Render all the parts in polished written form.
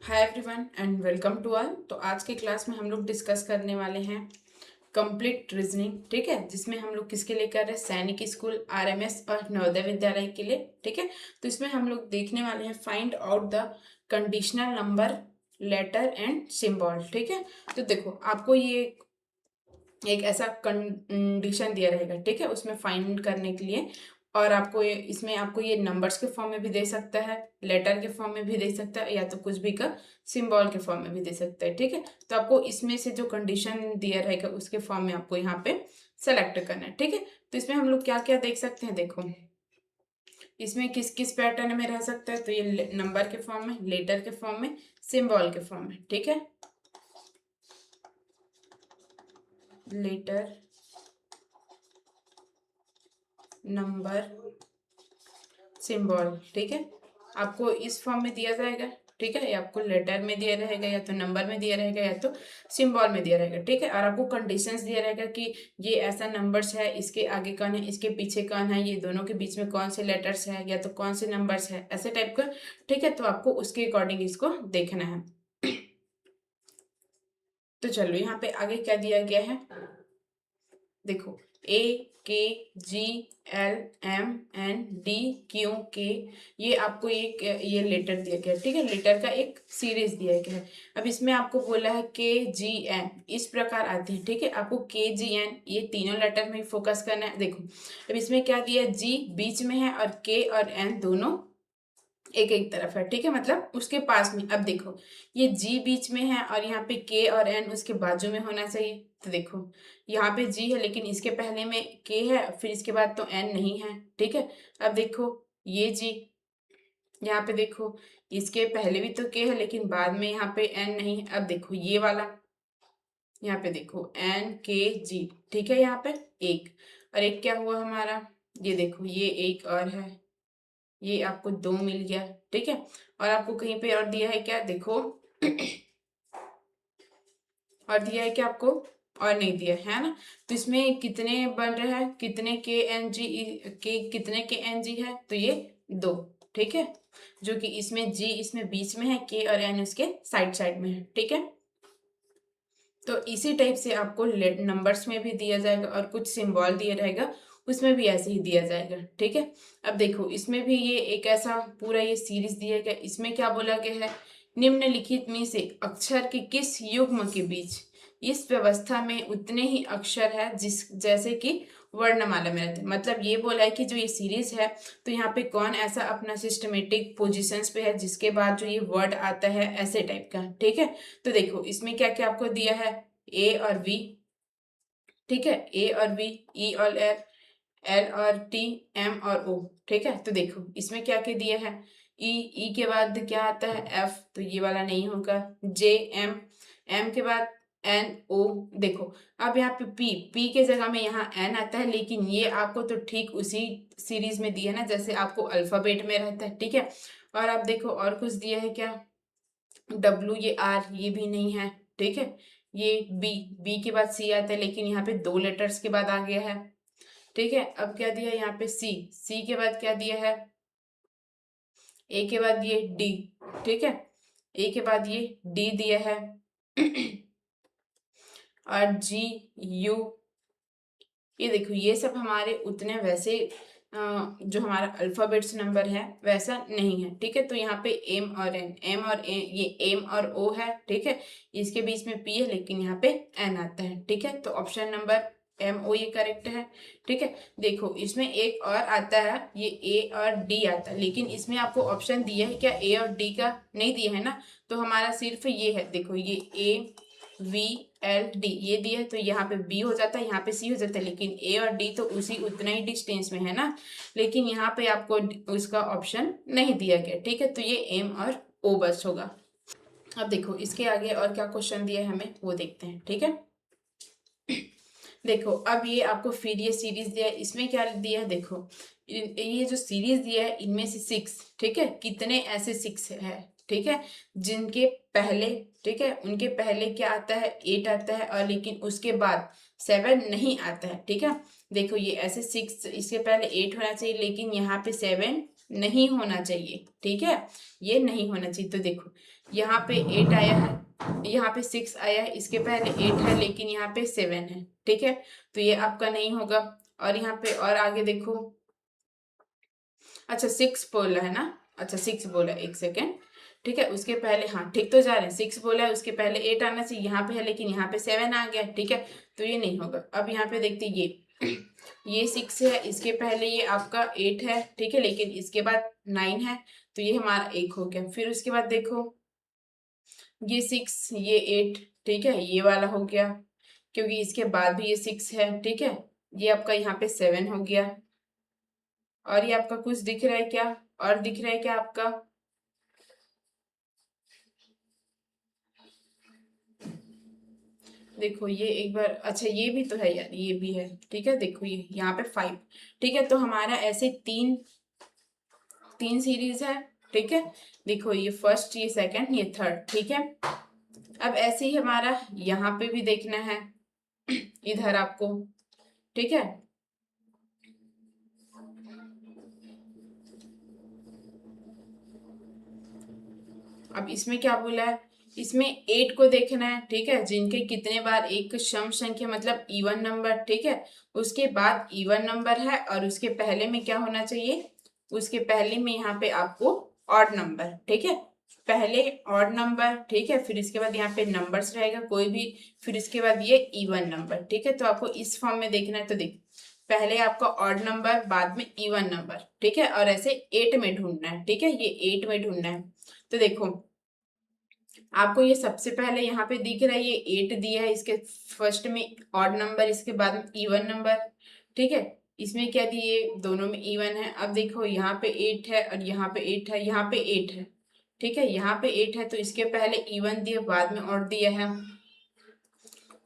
Hi everyone and welcome to all. तो आज के क्लास में हम लोग डिस्कस करने वाले हैं कंप्लीट रीजनिंग, ठीक है, जिसमें हम लोग किसके लिए कर रहे हैं, सैनिक स्कूल, आरएमएस और नवोदय विद्यालय के लिए, ठीक है। तो इसमें हम लोग देखने वाले हैं find out the conditional number, letter and symbol, ठीक है। तो देखो आपको ये एक ऐसा कंडीशन दिया रहेगा, ठीक है, उसमें फाइंड करने के लिए, और आपको इसमें आपको ये नंबर्स के फॉर्म में भी दे सकता है, लेटर के फॉर्म में भी दे सकता है, या तो कुछ भी का सिंबल के फॉर्म में भी दे सकता है, ठीक है। तो आपको इसमें से जो कंडीशन दिया रहेगा उसके फॉर्म में आपको यहाँ पे सेलेक्ट करना है, ठीक है। तो इसमें हम लोग क्या क्या देख सकते हैं, देखो इसमें किस किस पैटर्न में रह सकता है, तो ये नंबर के फॉर्म में, लेटर के फॉर्म में, सिंबल के फॉर्म में, ठीक है। लेटर, नंबर, सिंबल, ठीक है, आपको इस फॉर्म में दिया जाएगा, ठीक है। या आपको लेटर में दिया रहेगा, या तो नंबर में दिया रहेगा, या तो सिंबल में दिया रहेगा, ठीक है। और आपको कंडीशंस दिया रहेगा कि ये ऐसा नंबर्स है, इसके आगे कौन है, इसके पीछे कौन है, ये दोनों के बीच में कौन से लेटर्स है, या तो कौन से नंबर्स है, ऐसे टाइप का, ठीक है। तो आपको उसके अकॉर्डिंग इसको देखना है। तो चलो यहाँ पे आगे क्या दिया गया है, देखो A K G L M N D Q K, ये आपको एक ये लेटर दिया गया है, ठीक है। लेटर का एक सीरीज दिया गया है। अब इसमें आपको बोला है के जी एन, इस प्रकार आते हैं, ठीक है। आपको के जी एन ये तीनों लेटर में फोकस करना है। देखो अब इसमें क्या दिया है, जी बीच में है और के और एन दोनों एक एक तरफ है, ठीक है, मतलब उसके पास में। अब देखो ये जी बीच में है और यहाँ पे के और एन उसके बाजू में होना चाहिए। तो देखो यहाँ पे जी है लेकिन इसके पहले में के है, फिर इसके बाद तो एन नहीं है, ठीक है। अब देखो ये जी, यहाँ पे देखो इसके पहले भी तो के है लेकिन बाद में यहाँ पे एन नहीं है। अब देखो ये वाला, यहाँ पे देखो एन के जी, ठीक है, यहाँ पे एक, और एक क्या हुआ हमारा, ये देखो ये एक और है, ये आपको दो मिल गया, ठीक है। और आपको कहीं पे और दिया है क्या, देखो और दिया है क्या आपको, और नहीं दिया है ना। तो इसमें कितने बन रहे हैं, कितने के एन जी के, कितने के एन जी है, तो ये दो, ठीक है। जो कि इसमें जी इसमें बीच में है, के और एन उसके साइड साइड में है, ठीक है। तो इसी टाइप से आपको नंबर्स में भी दिया जाएगा और कुछ सिंबल दिया रहेगा उसमें भी ऐसे ही दिया जाएगा, ठीक है। अब देखो इसमें भी ये एक ऐसा पूरा ये सीरीज दिया गया, इसमें क्या बोला गया है, निम्नलिखित में से अक्षर के किस युग्म के बीच इस व्यवस्था में उतने ही अक्षर है जिस जैसे कि वर्णमाला में रहते हैं। मतलब ये बोला है कि जो ये सीरीज है, तो यहाँ पे कौन ऐसा अपना सिस्टमेटिक पोजीशंस पे है जिसके बाद जो ये वर्ड आता है ऐसे टाइप का, ठीक है। तो देखो इसमें क्या क्या आपको दिया है, ए और बी, ठीक है, ए और बी, ई और एल, एल और टी, एम और ओ, ठीक है। तो देखो इसमें क्या क्या दिया है, ई, ई के बाद क्या आता है एफ, तो ये वाला नहीं होगा, जे एम, एम के बाद एन ओ, देखो अब यहाँ पे पी, पी के जगह में यहाँ एन आता है, लेकिन ये आपको तो ठीक उसी सीरीज में दिया है ना जैसे आपको अल्फाबेट में रहता है, ठीक है। और आप देखो और कुछ दिया है क्या, डब्लू, ये आर, ये भी नहीं है, ठीक है। ये बी, बी के बाद सी आता है लेकिन यहाँ पे दो लेटर्स के बाद आ गया है, ठीक है। अब क्या दिया है यहाँ पे सी, सी के बाद क्या दिया है, ए के बाद ये डी, ठीक है, ए के बाद ये डी दिया है और जी, यू, ये देखो ये सब हमारे उतने वैसे जो हमारा अल्फाबेट्स नंबर है वैसा नहीं है, ठीक है। तो यहाँ पे एम और एन, एम और ए, ये एम और ओ है, ठीक है। इसके बीच में पी है लेकिन यहाँ पे एन आता है, ठीक है। तो ऑप्शन नंबर एम ओ ये करेक्ट है, ठीक है। देखो इसमें एक और आता है, ये ए और डी आता है, लेकिन इसमें आपको ऑप्शन दिया है क्या, ए और डी का नहीं दिया है ना। तो हमारा सिर्फ ये है, देखो ये ए वी एल डी ये दिया है, तो यहाँ पे बी हो जाता है, यहाँ पे सी हो जाता है, लेकिन ए और डी तो उसी उतना ही डिस्टेंस में है ना, लेकिन यहाँ पे आपको उसका ऑप्शन नहीं दिया गया, ठीक है। तो ये एम और ओ बस होगा। अब देखो इसके आगे और क्या क्वेश्चन दिया है हमें वो देखते हैं, ठीक है। देखो अब ये आपको फिर ये सीरीज दिया है, इसमें क्या दिया है, देखो ये जो सीरीज दिया है इनमें से सिक्स, ठीक है, कितने ऐसे सिक्स है, ठीक है, जिनके पहले, ठीक है, उनके पहले क्या आता है, एट आता है, और लेकिन उसके बाद सेवन नहीं आता है, ठीक है। देखो ये ऐसे सिक्स, इसके पहले एट होना चाहिए लेकिन यहाँ पे सेवन नहीं होना चाहिए, ठीक है, ये नहीं होना चाहिए। तो देखो यहाँ पे 8 आया है, यहाँ पे 6 आया है, इसके पहले 8 है लेकिन यहाँ पे 7 है, ठीक है, तो ये आपका नहीं होगा। और यहाँ पे और आगे देखो, अच्छा 6 बोला है ना, अच्छा 6 बोला, एक सेकेंड, ठीक है, उसके पहले, हाँ ठीक तो जा रहे हैं, 6 बोला है, उसके पहले 8 आना चाहिए, यहाँ पे है लेकिन यहाँ पे 7 आ गया, ठीक है, तो ये नहीं होगा। अब यहाँ पे देखते ये 6 है, इसके पहले ये आपका 8 है, ठीक है, लेकिन इसके बाद 9 है, तो ये हमारा 1 हो गया। फिर उसके बाद देखो ये 6 ये 8, ठीक है, ये वाला हो गया, क्योंकि इसके बाद भी ये 6 है, ठीक है, ये आपका यहाँ पे 7 हो गया। और ये आपका कुछ दिख रहा है क्या, और दिख रहा है क्या आपका, देखो ये एक बार, अच्छा ये भी तो है यार, ये भी है, ठीक है, देखो ये यहाँ पे 5, ठीक है, तो हमारा ऐसे तीन तीन सीरीज है, ठीक है, देखो ये फर्स्ट, ये सेकंड, ये थर्ड, ठीक है। अब ऐसे ही हमारा यहाँ पे भी देखना है इधर आपको, ठीक है, अब इसमें क्या बोला है, इसमें 8 को देखना है, ठीक है, जिनके कितने बार एक सम संख्या मतलब इवन नंबर, ठीक है, उसके बाद इवन नंबर है और उसके पहले में क्या होना चाहिए, उसके पहले में यहाँ पे आपको ऑड नंबर, ठीक है, पहले ऑड नंबर, ठीक है, फिर इसके बाद यहाँ पे नंबर्स रहेगा कोई भी, फिर इसके बाद ये इवन नंबर, ठीक है, तो आपको इस फॉर्म में देखना है। तो देखिए पहले आपका ऑड नंबर, बाद में इवन नंबर, ठीक है, और ऐसे 8 में ढूंढना है, ठीक है, ये 8 में ढूंढना है। तो देखो आपको ये सबसे पहले यहाँ पे दिख रहा है, ये 8 दिया है, इसके फर्स्ट में ऑड नंबर, इसके बाद में इवन नंबर, ठीक है, इसमें क्या दिए, दोनों में इवन है। अब देखो यहाँ पे 8 है और यहाँ पे 8 है, यहाँ पे 8 है, ठीक है, यहाँ पे 8 है, तो इसके पहले इवन दिया, बाद में ऑड दिया है,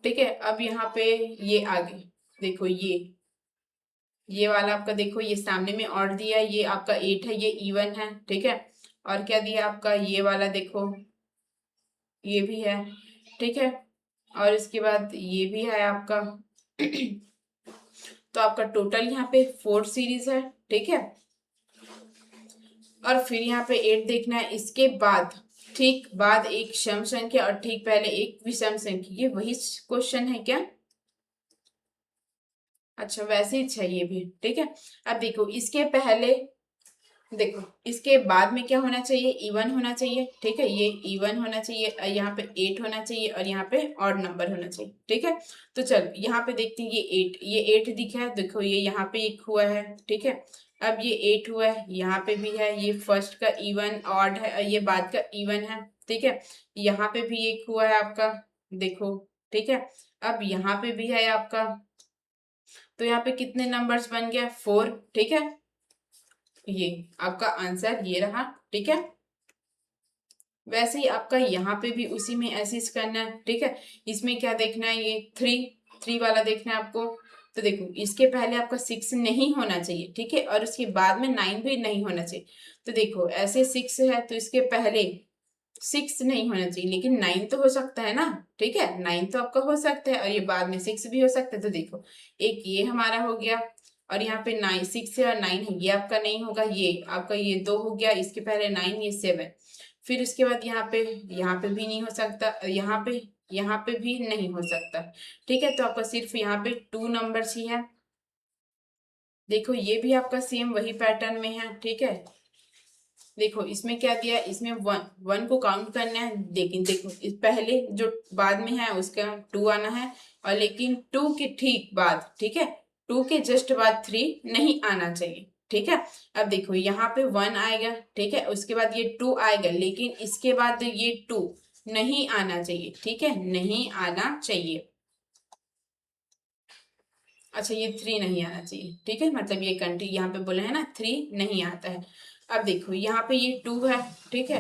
ठीक है। अब यहाँ पे ये आगे देखो, ये वाला आपका देखो, ये सामने में ऑड दिया है, ये आपका 8 है, ये इवन है, ठीक है, और क्या दिया आपका, ये वाला देखो, ये भी है, ठीक है, और इसके बाद ये भी है आपका तो आपका टोटल यहाँ पे 4 सीरीज है, ठीक है, और फिर यहाँ पे 8 देखना है, इसके बाद ठीक बाद एक सम संख्या और ठीक पहले एक विषम संख्या, ये वही क्वेश्चन है क्या, अच्छा वैसे ही चाहिए भी, ठीक है। अब देखो इसके पहले, देखो इसके बाद में क्या होना चाहिए, इवन होना चाहिए, ठीक है, ये इवन होना चाहिए, यहाँ पे 8 होना चाहिए और यहाँ पे ऑड नंबर होना चाहिए, ठीक है। तो चलो यहाँ पे देखते हैं, ये 8 दिखा है, देखो ये यहाँ पे एक हुआ है, ठीक है, अब ये 8 हुआ है, यहाँ पे भी है, ये फर्स्ट का इवन ऑड है और ये बाद का इवन है, ठीक है, यहाँ पे भी एक हुआ है आपका, देखो, ठीक है, अब यहाँ पे भी है आपका, तो यहाँ पे कितने नंबर्स बन गया, 4, ठीक है, ये आपका आंसर ये रहा, ठीक है। वैसे ही आपका यहाँ पे भी उसी में ऐसे करना है, ठीक है, इसमें क्या देखना है, ये 3 वाला देखना है आपको। तो देखो इसके पहले आपका 6 नहीं होना चाहिए, ठीक है, और उसके बाद में 9 भी नहीं होना चाहिए। तो देखो ऐसे 6 है तो इसके पहले 6 नहीं होना चाहिए, लेकिन 9 तो हो सकता है ना, ठीक है, 9 तो आपका हो सकता है और ये बाद में 6 भी हो सकता है। तो देखो एक ये हमारा हो गया, और यहाँ पे 9 6 है और 9 है, ये आपका नहीं होगा, ये आपका ये 2 हो गया, इसके पहले 9, ये 7, फिर उसके बाद यहाँ पे भी नहीं हो सकता, यहाँ पे भी नहीं हो सकता, ठीक है, तो आपका सिर्फ यहाँ पे 2 नंबर्स ही है। देखो ये भी आपका सेम वही पैटर्न में है, ठीक है, देखो इसमें क्या दिया है, इसमें 1 को काउंट करना है, लेकिन देखो इस पहले जो बाद में है उसका 2 आना है, और लेकिन 2 के ठीक बाद, ठीक है, 2 के जस्ट बाद 3 नहीं आना चाहिए, ठीक है। अब देखो यहाँ पे 1 आएगा, ठीक है, उसके बाद ये 2 आएगा, लेकिन इसके बाद ये 2 नहीं आना चाहिए, ठीक है, नहीं आना चाहिए, अच्छा ये 3 नहीं आना चाहिए, ठीक है, मतलब ये कंट्री यहाँ पे बोले है ना 3 नहीं आता है। अब देखो यहाँ पे ये 2 है, ठीक है,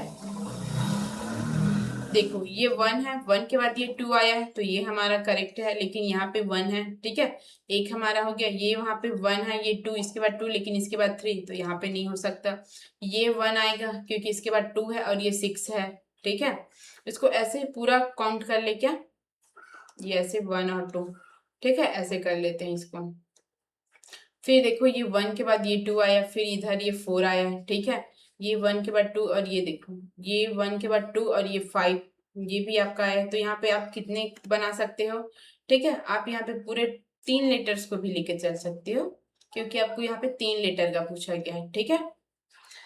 देखो ये 1 है, 1 के बाद ये 2 आया है, तो ये हमारा करेक्ट है, लेकिन यहाँ पे 1 है, ठीक है, एक हमारा हो गया, ये वहां पे 1 है, ये 2, इसके बाद 2, लेकिन इसके बाद 3, तो यहाँ पे नहीं हो सकता, ये 1 आएगा क्योंकि इसके बाद 2 है और ये 6 है, ठीक है, इसको ऐसे पूरा काउंट कर ले क्या, ये ऐसे 1 और 2, ठीक है, ऐसे कर लेते हैं इसको। फिर देखो ये 1 के बाद ये 2 आया, फिर इधर ये 4 आया, ठीक है। ये 1 के बाद 2 और ये देखो ये 1 के बाद 2 और ये 5, ये भी आपका आया। तो यहाँ पे आप कितने बना सकते हो, ठीक है। आप यहाँ पे पूरे 3 लेटर्स को भी लेके चल सकते हो, क्योंकि आपको यहाँ पे 3 लेटर का पूछा गया है, ठीक है।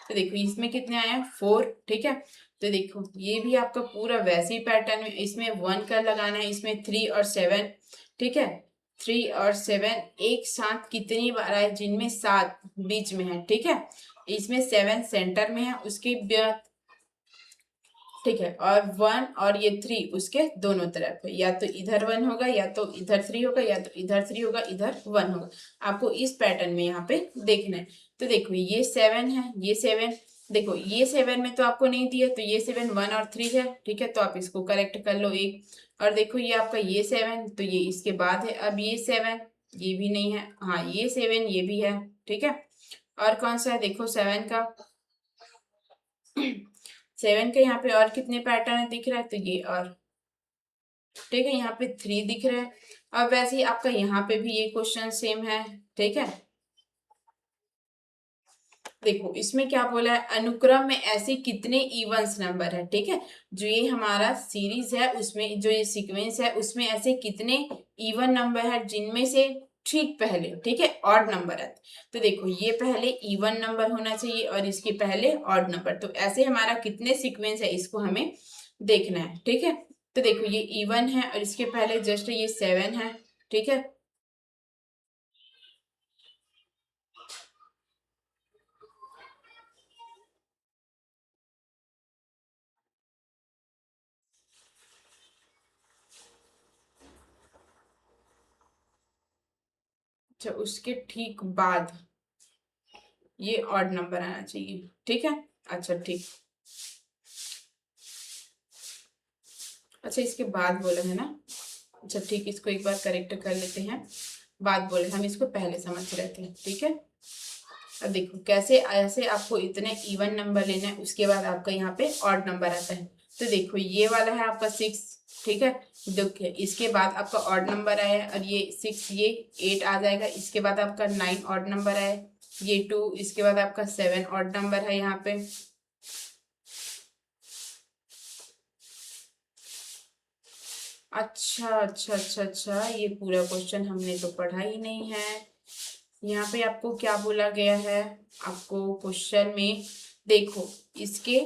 तो देखो इसमें कितने आए हैं 4, ठीक है। तो देखो ये भी आपका पूरा वैसे ही पैटर्न में, इसमें 1 का लगाना है, इसमें 3 और 7, ठीक है। 3 और 7 एक साथ कितनी बार आए, जिनमें 7 बीच में है, ठीक है। इसमें 7 सेंटर में है, उसके बाद ठीक है, और 1 और ये 3 उसके दोनों तरफ है, या तो इधर 1 होगा, या तो इधर 3 होगा, या तो इधर 3 होगा, इधर 1 होगा। आपको इस पैटर्न में यहाँ पे देखना है। तो देखो ये 7 है, ये 7, देखो ये 7 में तो आपको नहीं दिया, तो ये 7 1 और 3 है, ठीक है। तो आप इसको करेक्ट कर लो एक। और देखो ये आपका ये 7, तो ये इसके बाद है। अब ये 7 ये भी नहीं है, हाँ ये 7 ये भी है, ठीक है। और कौन सा है देखो 7 का 7 के यहाँ पे और कितने पैटर्न दिख रहा है, तो ये और, ठीक है। यहाँ पे 3 दिख रहा है। अब वैसे ही आपका यहाँ पे भी ये क्वेश्चन सेम है, ठीक है। देखो इसमें क्या बोला है, अनुक्रम में ऐसे कितने इवन्स नंबर है, ठीक है। जो ये हमारा सीरीज है उसमें, जो ये सीक्वेंस है उसमें ऐसे कितने इवन नंबर है, जिनमें से ठीक पहले, ठीक है, ऑड नंबर है। तो देखो ये पहले इवन नंबर होना चाहिए और इसके पहले ऑड नंबर। तो ऐसे हमारा कितने सीक्वेंस है इसको हमें देखना है, ठीक है। तो देखो ये इवन है और इसके पहले जस्ट ये 7 है, ठीक है। अच्छा उसके ठीक बाद ये ऑड नंबर आना चाहिए, ठीक है। अच्छा ठीक, अच्छा इसके बाद बोला है ना। अच्छा ठीक, इसको एक बार करेक्ट कर लेते हैं। बात बोले, हम इसको पहले समझ रहे थे, ठीक है। अब देखो कैसे, ऐसे आपको इतने इवन नंबर लेना है, उसके बाद आपका यहाँ पे ऑड नंबर आता है। तो देखो ये वाला है आपका 6, ठीक है। देखिए इसके बाद आपका ऑड नंबर आया और ये 6 ये 8 आ जाएगा। इसके बाद आपका 9 ऑड नंबर आया, ये 2, इसके बाद आपका 7 ऑड नंबर है यहाँ पे। अच्छा अच्छा अच्छा अच्छा, ये पूरा क्वेश्चन हमने तो पढ़ा ही नहीं है। यहाँ पे आपको क्या बोला गया है, आपको क्वेश्चन में देखो इसके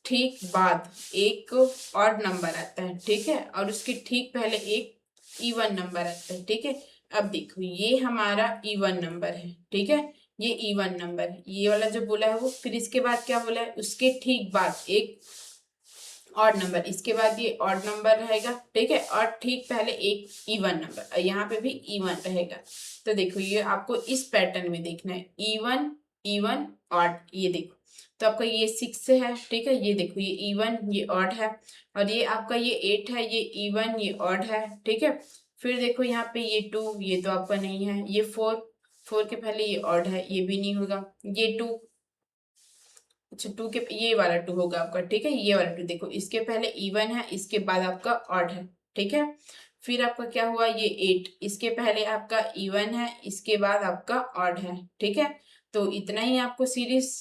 ठीक बाद एक ऑड नंबर आता है, ठीक है, और उसके ठीक पहले एक इवन नंबर आता है, ठीक है। अब देखो ये हमारा इवन नंबर है, ठीक है। ये इवन नंबर है, ये वाला जो बोला है वो। फिर इसके बाद क्या बोला है, उसके ठीक बाद एक ऑड नंबर, इसके बाद ये ऑड नंबर रहेगा, ठीक है। और ठीक पहले एक इवन नंबर, और यहाँ पे भी इवन रहेगा। तो देखो ये आपको इस पैटर्न में देखना है, इवन इवन ऑड, ये देखो। तो आपका ये 6 है, ठीक है। ये देखो ये इवन ये ऑड है, और ये आपका ये 8 है, ये इवन ये ऑड है, ठीक है। फिर देखो यहाँ पे ये 2, ये तो आपका नहीं है। ये 4, 4 के पहले ये ऑड है, ये भी नहीं होगा। ये 2, अच्छा 2 के ये वाला 2 होगा आपका, ठीक है। ये वाला 2 देखो इसके पहले इवन है, इसके बाद आपका ऑड है, ठीक है। फिर आपका क्या हुआ, ये 8, इसके पहले आपका इवन है, इसके बाद आपका ऑड है, ठीक है। तो इतना ही आपको सीरीज,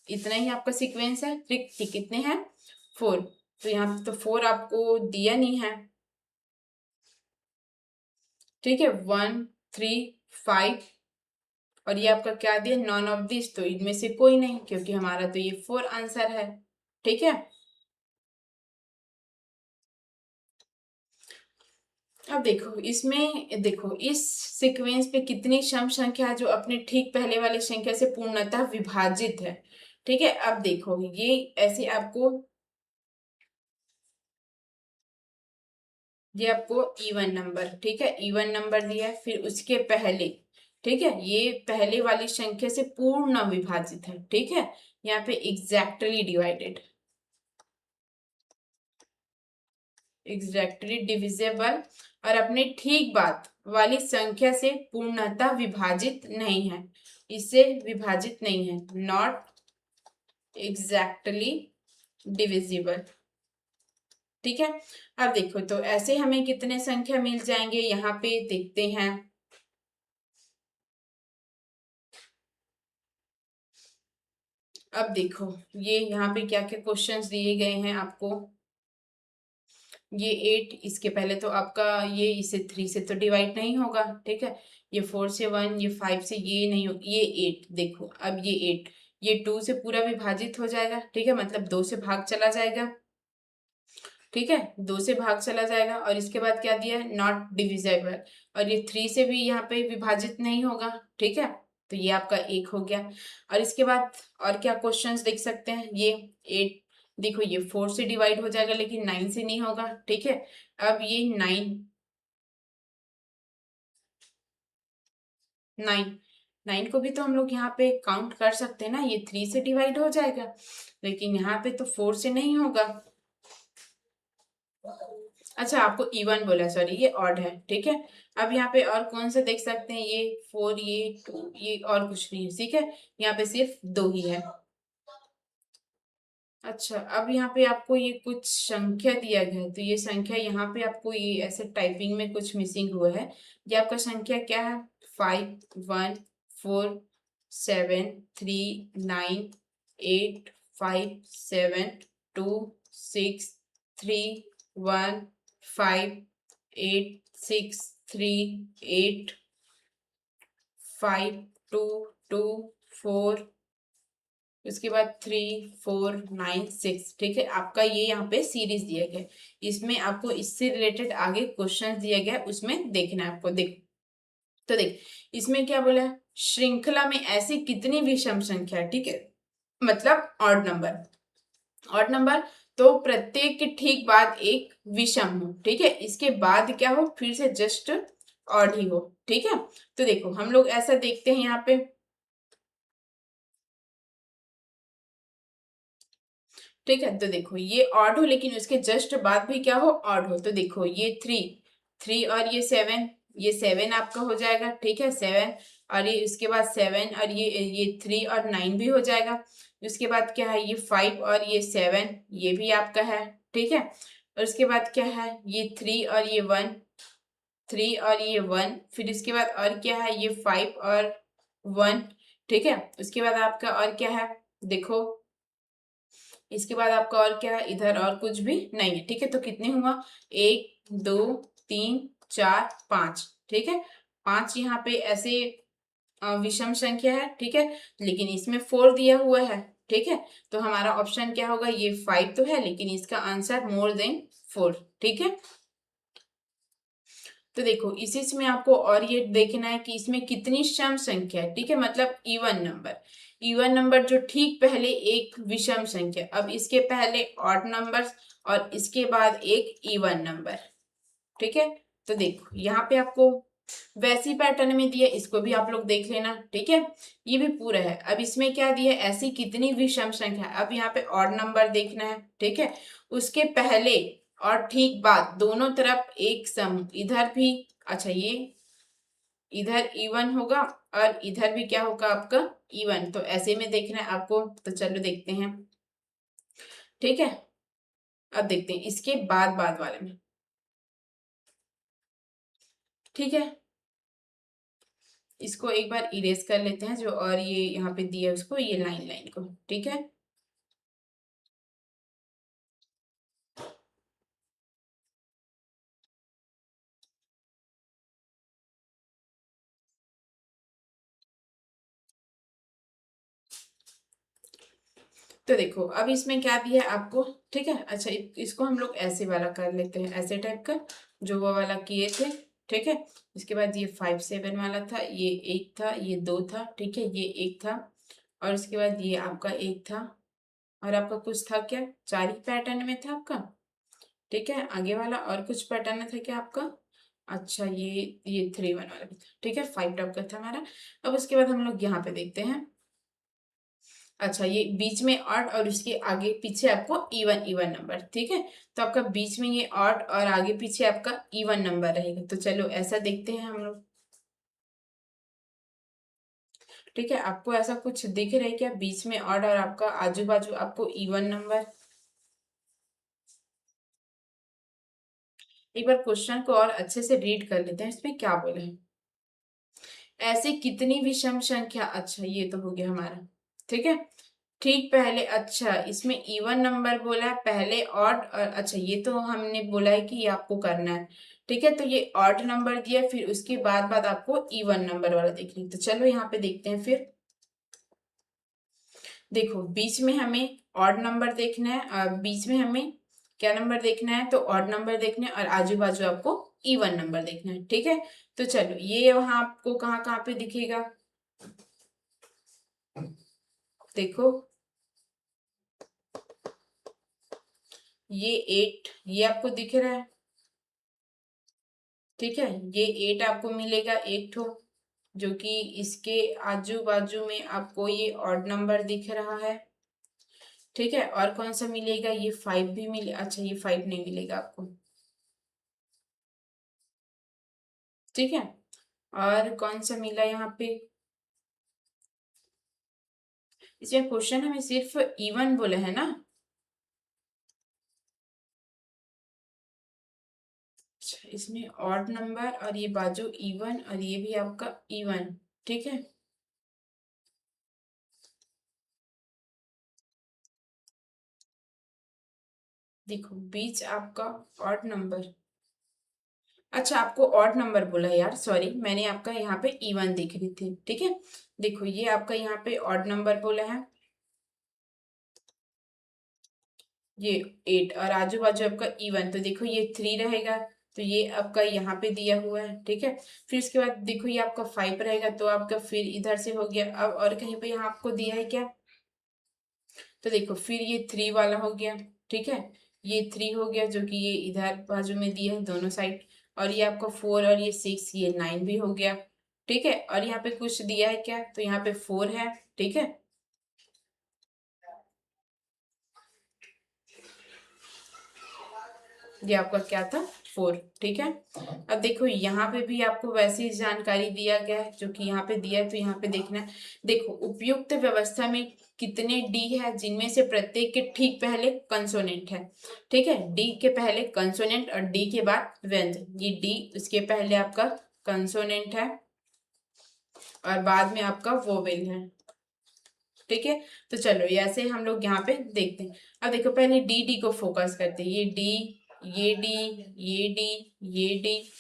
इतना ही आपका सीक्वेंस है, ठीक। कितने हैं 4, तो यहाँ पे तो 4 आपको दिया नहीं है, ठीक है। 1 3 5, और ये आपका क्या दिया, नॉन ऑफ दिस, तो इनमें से कोई नहीं, क्योंकि हमारा तो ये 4 आंसर है, ठीक है। अब देखो इसमें, देखो इस सीक्वेंस पे कितनी सम संख्या है जो अपने ठीक पहले वाली संख्या से पूर्णतः विभाजित है, ठीक है। अब देखो ये ऐसे आपको, ये आपको इवन नंबर, ठीक है, इवन नंबर दिया है, फिर उसके पहले, ठीक है, ये पहले वाली संख्या से पूर्ण विभाजित है, ठीक है। यहाँ पे एग्जैक्टली डिवाइडेड, एग्जैक्टली डिविजिबल, और अपने ठीक बाद वाली संख्या से पूर्णतः विभाजित नहीं है, इससे विभाजित नहीं है, नॉट एग्जैक्टली डिविजिबल, ठीक है। अब देखो तो ऐसे हमें कितने संख्या मिल जाएंगे, यहाँ पे देखते हैं। अब देखो ये यहाँ पे क्या क्या क्वेश्चंस दिए गए हैं आपको। ये 8, इसके पहले तो आपका ये इसे 3 से तो डिवाइड नहीं होगा, ठीक है। ये 4 से 1, ये 5 से ये नहीं हो, ये 8 देखो, अब ये 8 ये 2 से पूरा विभाजित हो जाएगा, ठीक है, मतलब 2 से भाग चला जाएगा, ठीक है, 2 से भाग चला जाएगा। और इसके बाद क्या दिया है, नॉट डिविजेबल, और ये 3 से भी यहाँ पे विभाजित नहीं होगा, ठीक है, तो ये आपका 1 हो गया। और इसके बाद और क्या क्वेश्चंस देख सकते हैं, ये 8 देखो, ये 4 से डिवाइड हो जाएगा लेकिन 9 से नहीं होगा, ठीक है। अब ये 9 9 को भी तो हम लोग यहाँ पे काउंट कर सकते हैं ना, ये 3 से डिवाइड हो जाएगा लेकिन यहाँ पे तो 4 से नहीं होगा। अच्छा आपको इवन बोला, सॉरी ये ऑड है, ठीक है। अब यहाँ पे और कौन सा देख सकते हैं, ये 4, ये 2, ये और कुछ नहीं है, ठीक है, यहाँ पे सिर्फ 2 ही है। अच्छा अब यहाँ पे आपको ये कुछ संख्या दिया गया है, तो ये संख्या यहाँ पे आपको ये ऐसे टाइपिंग में कुछ मिसिंग हुआ है। ये आपका संख्या क्या है, 5 1 4 7 3 9 8 5 6 3 8 5 2 2 4, उसके बाद 3 4 9 6, ठीक है, आपका ये यहाँ पे सीरीज दिया गया है। इसमें आपको इससे रिलेटेड आगे क्वेश्चन दिया गया है, उसमें देखना है आपको। देख तो देख इसमें क्या बोला है, श्रृंखला में ऐसी कितनी विषम संख्या है, ठीक है, मतलब ऑड नंबर, ऑड नंबर, तो प्रत्येक के ठीक बाद एक विषम हो, ठीक है, इसके बाद क्या हो, फिर से जस्ट ऑड ही हो, ठीक है। तो देखो हम लोग ऐसा देखते हैं यहाँ पे, ठीक है, तो देखो ये ऑड हो लेकिन उसके जस्ट बाद भी क्या हो, ऑड हो, तो देखो ये 3 3 और ये 7, ये 7 आपका हो जाएगा, ठीक है, 7, और ये इसके बाद 7 और ये 3 और 9 भी हो जाएगा। उसके बाद क्या है, ये 5 और ये 7, ये भी आपका है, ठीक है। और उसके बाद क्या है, ये 3 और ये 1, 3 और ये 1, फिर इसके बाद और क्या है, ये 5 और 1, ठीक है। उसके बाद आपका और क्या है, देखो इसके बाद आपका और क्या है, इधर और कुछ भी नहीं है, ठीक है। तो कितने हुआ, 1 2 3 4 5, ठीक है, 5 यहाँ पे ऐसे विषम संख्या है, ठीक है, लेकिन इसमें 4 दिया हुआ है, ठीक है। तो हमारा ऑप्शन क्या होगा, ये 5 तो है लेकिन इसका आंसर मोर देन 4, ठीक है। तो देखो इसी में आपको और ये देखना है कि इसमें कितनी सम संख्या है, ठीक है, मतलब इवन नंबर, इवन नंबर जो ठीक पहले एक विषम संख्या, अब इसके पहले ऑड नंबर्स और इसके बाद एक इवन नंबर, ठीक है। तो देखो यहाँ पे आपको वैसी पैटर्न में दिया, इसको भी आप लोग देख लेना, ठीक है, ये भी पूरा है। अब इसमें क्या दिया, ऐसी कितनी विषम संख्या, अब यहाँ पे ऑड नंबर देखना है, ठीक है, उसके पहले और ठीक बाद दोनों तरफ एक सम, इधर भी, अच्छा ये इधर इवन होगा और इधर भी क्या होगा आपका इवन, तो ऐसे में देखना है आपको, तो चलो देखते हैं, ठीक है। अब देखते हैं इसके बाद बाद वाले में, ठीक है, इसको एक बार इरेज कर लेते हैं जो और ये यहाँ पे दिया है उसको, ये लाइन लाइन को, ठीक है। तो देखो अब इसमें क्या दिया है आपको, ठीक है। अच्छा इसको हम लोग ऐसे वाला कर लेते हैं, ऐसे टाइप का जो वो वाला किए थे, ठीक है। इसके बाद ये 5 7 वाला था, ये एक था, ये 2 था, ठीक है, ये एक था, और उसके बाद ये आपका एक था, और आपका कुछ था क्या, 4 ही पैटर्न में था आपका, ठीक है, आगे वाला और कुछ पैटर्न था क्या आपका, अच्छा ये 3 1 वाला भी था, ठीक है, 5 टॉप का था हमारा। अब उसके बाद हम लोग यहाँ पे देखते हैं, अच्छा ये बीच में ऑड और उसके आगे पीछे आपको इवन इवन नंबर, ठीक है, तो आपका बीच में ये ऑड और आगे पीछे आपका इवन नंबर रहेगा, तो चलो ऐसा देखते हैं हम लोग, ठीक है। आपको ऐसा कुछ दिख रहा है क्या, बीच में ऑड और आपका आजू बाजू आपको इवन नंबर, एक बार क्वेश्चन को और अच्छे से रीड कर लेते हैं, इसमें क्या बोले हैं, ऐसे कितनी विषम संख्या, अच्छा ये तो हो गया हमारा, ठीक है। ठीक पहले, अच्छा इसमें इवन नंबर बोला है पहले ऑड, और अच्छा ये तो हमने बोला है कि ये आपको करना है, ठीक है। तो ये ऑड नंबर दिया, फिर उसके बाद आपको इवन नंबर वाला देखना है। तो चलो यहाँ पे देखते हैं फिर। देखो बीच में हमें ऑड नंबर देखना है, और बीच में हमें क्या नंबर देखना है, तो ऑड नंबर देखना है, और आजू बाजू आपको इवन नंबर देखना है, ठीक है। तो चलो ये वहां आपको कहाँ कहाँ पे दिखेगा, देखो ये 8 ये आपको दिख रहा है, ठीक है। ये 8 आपको मिलेगा एक ठो, जो कि इसके आजू बाजू में आपको ये ऑड नंबर दिख रहा है, ठीक है। और कौन सा मिलेगा, ये 5 भी मिले, अच्छा ये 5 नहीं मिलेगा आपको, ठीक है। और कौन सा मिला यहाँ पे, इसमें क्वेश्चन हमें सिर्फ इवन बोला है ना, अच्छा इसमें ऑड नंबर और ये बाजू इवन, और ये भी आपका इवन, ठीक है। देखो बीच आपका ऑड नंबर, अच्छा आपको ऑड नंबर बोला है यार, सॉरी मैंने आपका यहाँ पे इवन देख रही थी, ठीक है। देखो ये आपका यहाँ पे ऑड नंबर बोला है, ये 8, और आजू बाजू आपका इवन, तो देखो ये 3 रहेगा, तो ये आपका यहाँ पे दिया हुआ है, ठीक है। फिर उसके बाद देखो ये आपका 5 रहेगा, तो आपका फिर इधर से हो गया। अब और कहीं पे यहाँ आपको दिया है क्या, तो देखो फिर ये 3 वाला हो गया, ठीक है। ये 3 हो गया, जो कि ये इधर बाजू में दिया है दोनों साइड, और ये आपका 4 और ये 6, ये 9 भी हो गया, ठीक है। और यहाँ पे कुछ दिया है क्या, तो यहाँ पे 4 है, ठीक है। ये आपका क्या था, 4, ठीक है। अब देखो यहाँ पे भी आपको वैसी जानकारी दिया गया है जो कि यहाँ पे दिया है, तो यहाँ पे देखना है। देखो उपयुक्त व्यवस्था में कितने डी है जिनमें से प्रत्येक के ठीक पहले कंसोनेंट है, ठीक है। डी के पहले कंसोनेंट और डी के बाद व्यंजन, ये डी उसके पहले आपका कंसोनेंट है और बाद में आपका वोवेल है, ठीक है। तो चलो ऐसे हम लोग यहाँ पे देखते हैं। अब देखो पहले डी डी को फोकस करते हैं, ये डी, ये डी, ये डी, ये डी,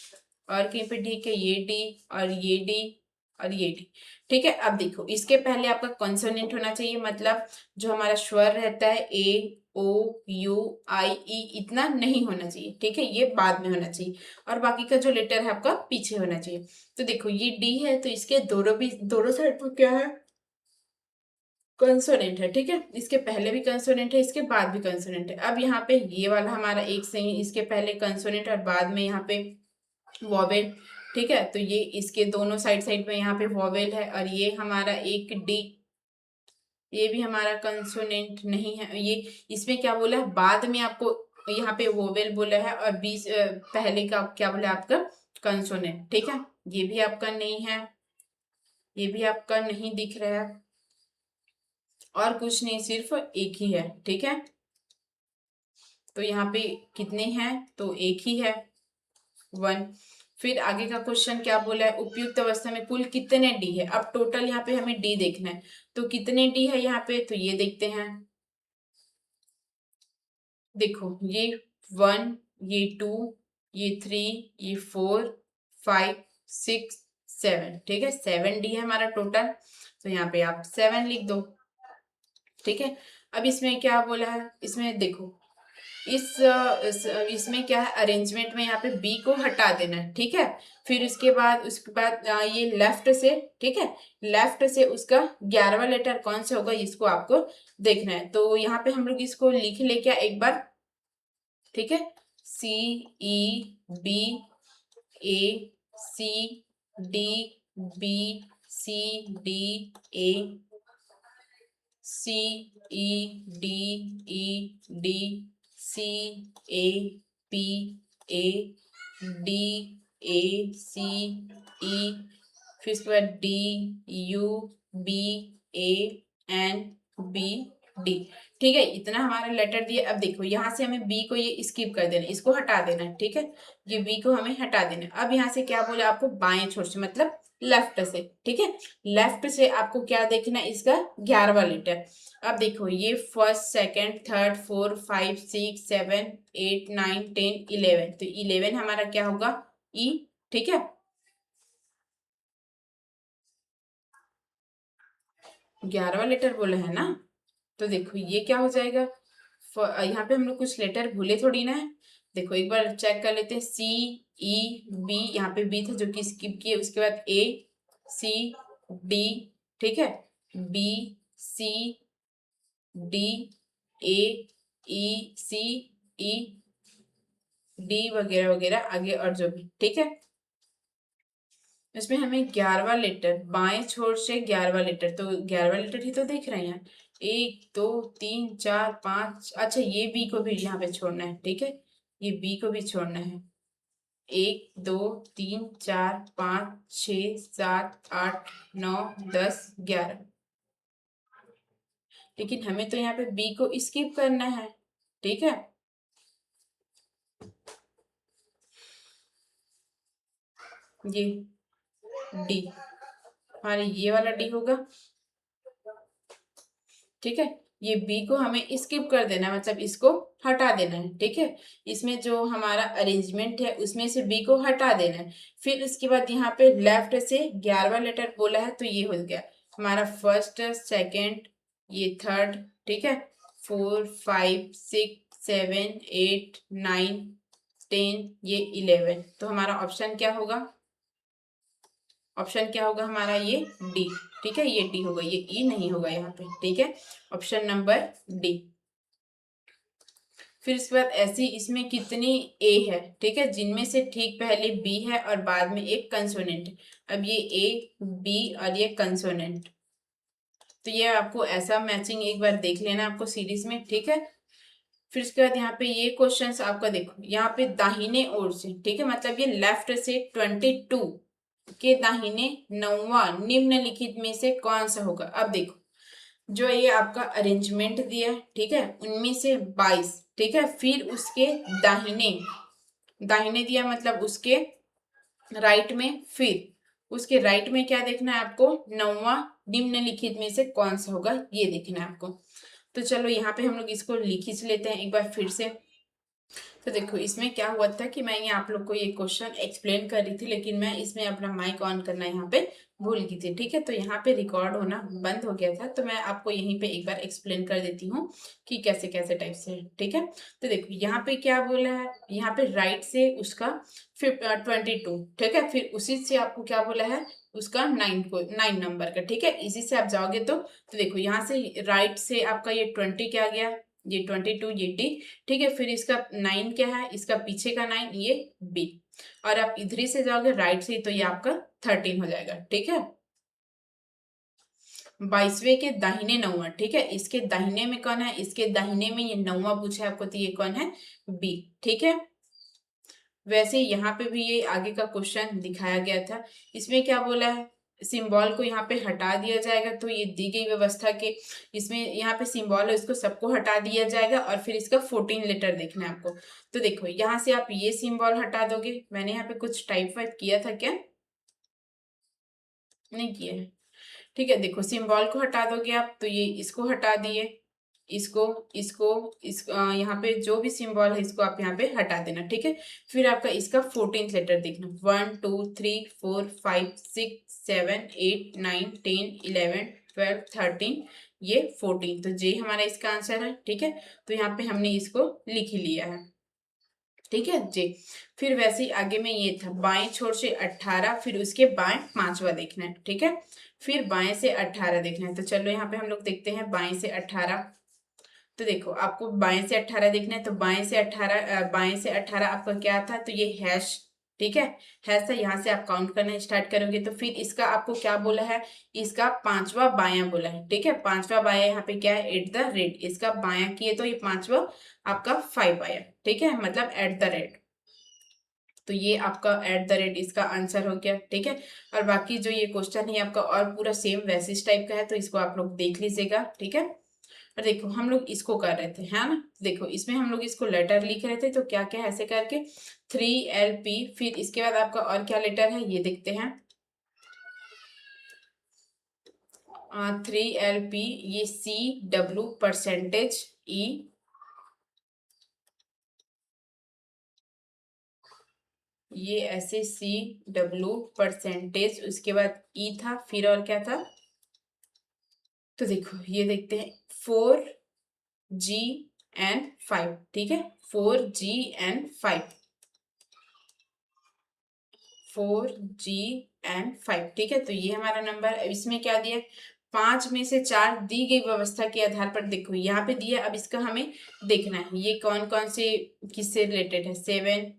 और कहीं पे ठीक है ये डी, और ये डी, और ये डी, ठीक है। अब देखो इसके पहले आपका कॉन्सोनेंट होना चाहिए, मतलब जो हमारा स्वर रहता है ए ओ यू आई ई, इतना नहीं होना चाहिए, ठीक है, ये बाद में होना चाहिए, और बाकी का जो लेटर है आपका पीछे होना चाहिए। तो देखो ये डी है, तो इसके दोनों भी दोनों साइड पर क्या है, कंसोनेंट है, ठीक है। इसके पहले भी कंसोनेंट है, इसके बाद भी कंसोनेंट है। अब यहाँ पे ये वाला हमारा एक सही, इसके पहले कंसोनेंट और बाद में यहाँ पे वॉवेल, ठीक है। तो ये इसके दोनों साइड साइड में यहाँ पे वॉवेल है, और ये हमारा एक डी, ये भी हमारा कंसोनेंट नहीं है। ये इसमें क्या बोला है, बाद में आपको यहाँ पे वोवेल बोला है, और बीच पहले का क्या बोला है आपका कंसोनेंट, ठीक है। ये भी आपका नहीं है, ये भी आपका नहीं दिख रहा है, और कुछ नहीं, सिर्फ एक ही है, ठीक है। तो यहाँ पे कितने हैं, तो एक ही है, 1। फिर आगे का क्वेश्चन क्या बोला है, उपयुक्त अवस्था में कुल कितने डी है। अब टोटल यहाँ पे हमें डी देखना है, तो कितने डी है यहाँ पे, तो ये देखते हैं। देखो ये 1, ये 2, ये 3, ये 4, 5, 6, 7, ठीक है। 7 डी है हमारा टोटल, तो यहाँ पे आप 7 लिख दो, ठीक है। अब इसमें क्या बोला है, इसमें देखो इसमें क्या है, अरेंजमेंट में यहाँ पे बी को हटा देना है, ठीक है। फिर उसके बाद ये लेफ्ट से, ठीक है, लेफ्ट से उसका 11वां लेटर कौन सा होगा, इसको आपको देखना है। तो यहाँ पे हम लोग इसको लिख ले क्या एक बार, ठीक है। C E B A C D B C D A C E D E D C A P A D A C E, फिर उसके बाद D U B A N B D. ठीक है, इतना हमारा लेटर दिया। अब देखो यहाँ से हमें बी को ये स्किप कर देना, इसको हटा देना है। ठीक है, ये बी को हमें हटा देना है। अब यहाँ से क्या बोला आपको, बाएं छोर से मतलब लेफ्ट से। ठीक है, लेफ्ट से आपको क्या देखना है, इसका 11वां लेटर। अब देखो ये फर्स्ट सेकंड थर्ड फोर्थ 5 6 7 8 9 10 11, तो 11 हमारा क्या होगा, ई। ठीक है, 11वां लेटर बोला है ना, तो देखो ये क्या हो जाएगा। यहाँ पे हम लोग कुछ लेटर भूले थोड़ी ना है। देखो एक बार चेक कर लेते हैं, सी ई बी, यहाँ पे बी था जो कि स्किप किए, उसके बाद ए सी डी। ठीक है, B C D A E C E D वगैरह वगैरह आगे और जो भी। ठीक है, इसमें हमें 11वां लेटर बाएं छोर से 11वां लेटर, तो 11वां लेटर ही तो देख रहे हैं। 1 2 3 4 5, अच्छा ये बी को भी यहाँ पे छोड़ना है। ठीक है, ये बी को भी छोड़ना है। 1 2 3 4 5 6 7 8 9 10 11, लेकिन हमें तो यहाँ पे बी को स्किप करना है। ठीक है, ये डी, हमारे ये वाला डी होगा। ठीक है, ये बी को हमें स्किप कर देना है, मतलब इसको हटा देना है। ठीक है, इसमें जो हमारा अरेंजमेंट है उसमें से बी को हटा देना है। फिर उसके बाद यहाँ पे लेफ्ट से 11वां लेटर बोला है, तो ये हो गया हमारा फर्स्ट सेकंड, ये थर्ड। ठीक है, 4 5 6 7 8 9 10, ये 11, तो हमारा ऑप्शन क्या होगा, ऑप्शन क्या होगा हमारा, ये डी। ठीक है, ये डी होगा, ये ई नहीं होगा यहाँ पे। ठीक है, ऑप्शन नंबर डी। फिर इसके बाद ऐसी इसमें कितनी ए है, ठीक है, जिनमें से ठीक पहले बी है और बाद में एक कंसोनेंट। अब ये ए बी और ये कंसोनेंट, तो ये आपको ऐसा मैचिंग एक बार देख लेना आपको सीरीज में। ठीक है, फिर उसके बाद यहाँ पे ये क्वेश्चंस आपका देखो, यहाँ पे दाहिने ओर से, ठीक है, मतलब ये लेफ्ट से 22 के दाहिने 9वां निम्नलिखित में से कौन सा होगा। अब देखो जो ये आपका अरेंजमेंट दिया है, ठीक है, उनमें से 22। ठीक है, फिर उसके दाहिने, दाहिने दिया मतलब उसके राइट में, फिर उसके राइट में क्या देखना है आपको, 9वां निम्नलिखित में से कौन सा होगा, ये देखना है आपको। तो चलो यहाँ पे हम लोग इसको लिख ही लेते हैं एक बार फिर से। तो देखो इसमें क्या हुआ था कि मैं ये आप लोग को ये क्वेश्चन एक्सप्लेन कर रही थी, लेकिन मैं इसमें अपना माइक ऑन करना यहाँ पे भूल गई थी। ठीक है, तो यहाँ पे रिकॉर्ड होना बंद हो गया था, तो मैं आपको यहीं पे एक बार एक्सप्लेन कर देती हूँ कि कैसे कैसे टाइप से है। ठीक है, तो देखो यहाँ पे क्या बोला है, यहाँ पे राइट से उसका 22। ठीक है, फिर उसी से आपको क्या बोला है, उसका 9 को 9 नंबर का। ठीक है, इसी से आप जाओगे तो देखो यहाँ से राइट से आपका ये 20 क्या गया, ये 22, ये डी। ठीक है, फिर इसका 9 क्या है, इसका पीछे का 9 ये बी, और आप इधर से जाओगे राइट से, तो ये आपका 13 हो जाएगा। ठीक है, 22वें के दाहिने 9वां। ठीक है, इसके दाहिने में कौन है, इसके दाहिने में ये 9वां पूछा है आपको, तो ये कौन है, बी। ठीक है, वैसे यहाँ पे भी ये आगे का क्वेश्चन दिखाया गया था। इसमें क्या बोला है, सिंबल को यहाँ पे हटा दिया जाएगा, तो ये दी गई व्यवस्था के इसमें यहाँ पे सिंबल है उसको सबको हटा दिया जाएगा, और फिर इसका 14 लेटर देखना है आपको। तो देखो यहाँ से आप ये सिंबल हटा दोगे, मैंने यहाँ पे कुछ टाइप वाइप किया था क्या, नहीं किया है। ठीक है, देखो सिंबल को हटा दोगे आप, तो ये इसको हटा दिए, इसको इसको यहाँ पे जो भी सिंबल है इसको आप यहाँ पे हटा देना। ठीक है, फिर आपका इसका 14th लेटर देखना, 1 2 3 4 5 6 7 8 9 10 11 12 13, ये 14, तो जे हमारा इसका आंसर है। ठीक है, तो यहाँ पे हमने इसको लिख ही लिया है। ठीक है जी, फिर वैसे ही आगे में ये था बाएं छोर से 18, फिर उसके बाएं 5वां देखना है। ठीक है, फिर बाएं से 18 देखना है, तो चलो यहाँ पे हम लोग देखते हैं बाएं से 18। तो देखो आपको बाएं से 18 देखना है, तो बाएं से 18, बाएं से 18 आपका क्या था, तो ये हैश। ठीक है, हैश था, यहाँ से आप काउंट करना स्टार्ट करोगे, तो फिर इसका आपको क्या बोला है, इसका 5वां बायां बोला है। ठीक है, 5वां बायां यहाँ पे क्या है, एट द रेट, इसका बायां किए तो ये 5वां आपका 5 आया। ठीक है, मतलब एट द रेट, तो ये आपका एट द रेट इसका आंसर हो गया। ठीक है, और बाकी जो ये क्वेश्चन है आपका और पूरा सेम वैसे इस टाइप का है, तो इसको आप लोग देख लीजिएगा। ठीक है, और देखो हम लोग इसको कर रहे थे, है ना। देखो इसमें हम लोग इसको लेटर लिख रहे थे, तो क्या क्या ऐसे करके 3LP, फिर इसके बाद आपका और क्या लेटर है ये देखते हैं। 3LP, ये CW परसेंटेज E, ये ऐसे CW परसेंटेज, उसके बाद E था, फिर और क्या था। तो देखो ये देखते हैं 4GN5, ठीक है, 4GN5, 4GN5, ठीक है। तो ये हमारा नंबर। अब इसमें क्या दिया है, 5 में से 4 दी गई व्यवस्था के आधार पर, देखो यहाँ पे दिया। अब इसका हमें देखना है ये कौन कौन से किससे रिलेटेड है। 7,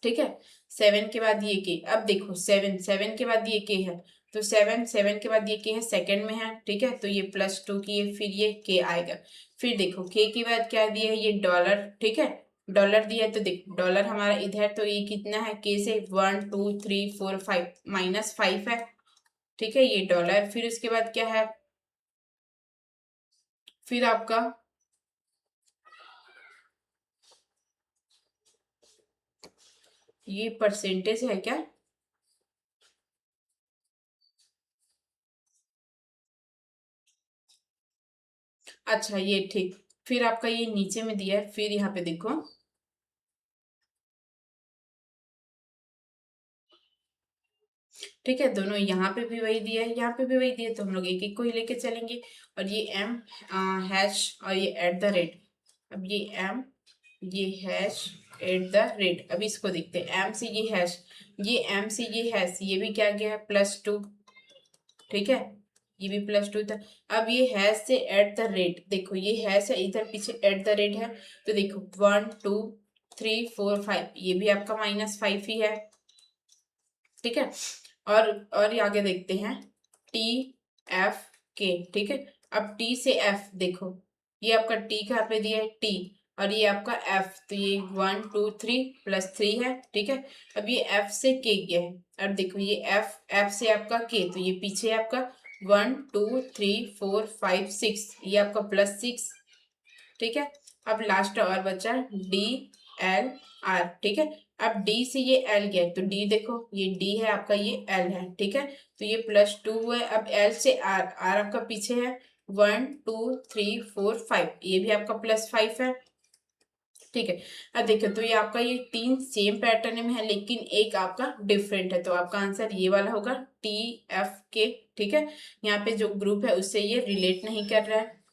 ठीक है, 7 के बाद ये के। अब देखो 7 के बाद ये के है, तो 7 के बाद ये के है, सेकंड में है, ठीक है। तो ये +2 की है, फिर ये के आएगा। फिर देखो के के बाद क्या दिया है, ये डॉलर, ठीक है, डॉलर दिया है। तो देखो डॉलर हमारा इधर, तो ये कितना है के से 1 2 3 4 5, -5 है, ठीक है, ये डॉलर। फिर उसके बाद क्या है, फिर आपका ये परसेंटेज है क्या। अच्छा ये ठीक। फिर आपका ये नीचे में दिया है, फिर यहाँ पे देखो, ठीक है, दोनों यहाँ पे भी वही दिया है, यहाँ पे भी वही दिया है, तो हम लोग एक एक को ही लेके चलेंगे। और ये एम हैश और ये @। अब ये एम, ये हैश @। अब इसको देखते हैं, एम से ये हैश, ये एम से ये हैश, ये भी क्या गया है +2, ठीक है, ये भी +2 था। अब ये हैश से @, देखो ये हैश है, इधर पीछे @ है, तो देखो 1 2 3 4 5, ये भी आपका -5 ही है, ठीक है। और ये आगे देखते हैं TFK, ठीक है। अब टी से एफ देखो, ये आपका टी कहाँ पे दिया है, टी, और ये आपका एफ, तो ये 1 2 3 +3 है, ठीक है। अब ये एफ से के गया है, अब देखो ये एफ से आपका के, तो ये पीछे आपका 1 2 3 4 5 6, ये आपका +6, ठीक है। अब लास्ट और बचा DLR, ठीक है। अब डी से ये एल गया, तो डी देखो ये डी है आपका, ये एल है, ठीक है। तो ये +2 है। अब एल से आर, आर आपका पीछे है 1 2 3 4 5, ये भी आपका +5 है, ठीक है। अब देखो तो ये आपका ये 3 सेम पैटर्न में है, लेकिन एक आपका डिफरेंट है, तो आपका आंसर ये वाला होगा TFK, ठीक है। यहाँ पे जो ग्रुप है उससे ये रिलेट नहीं कर रहा है।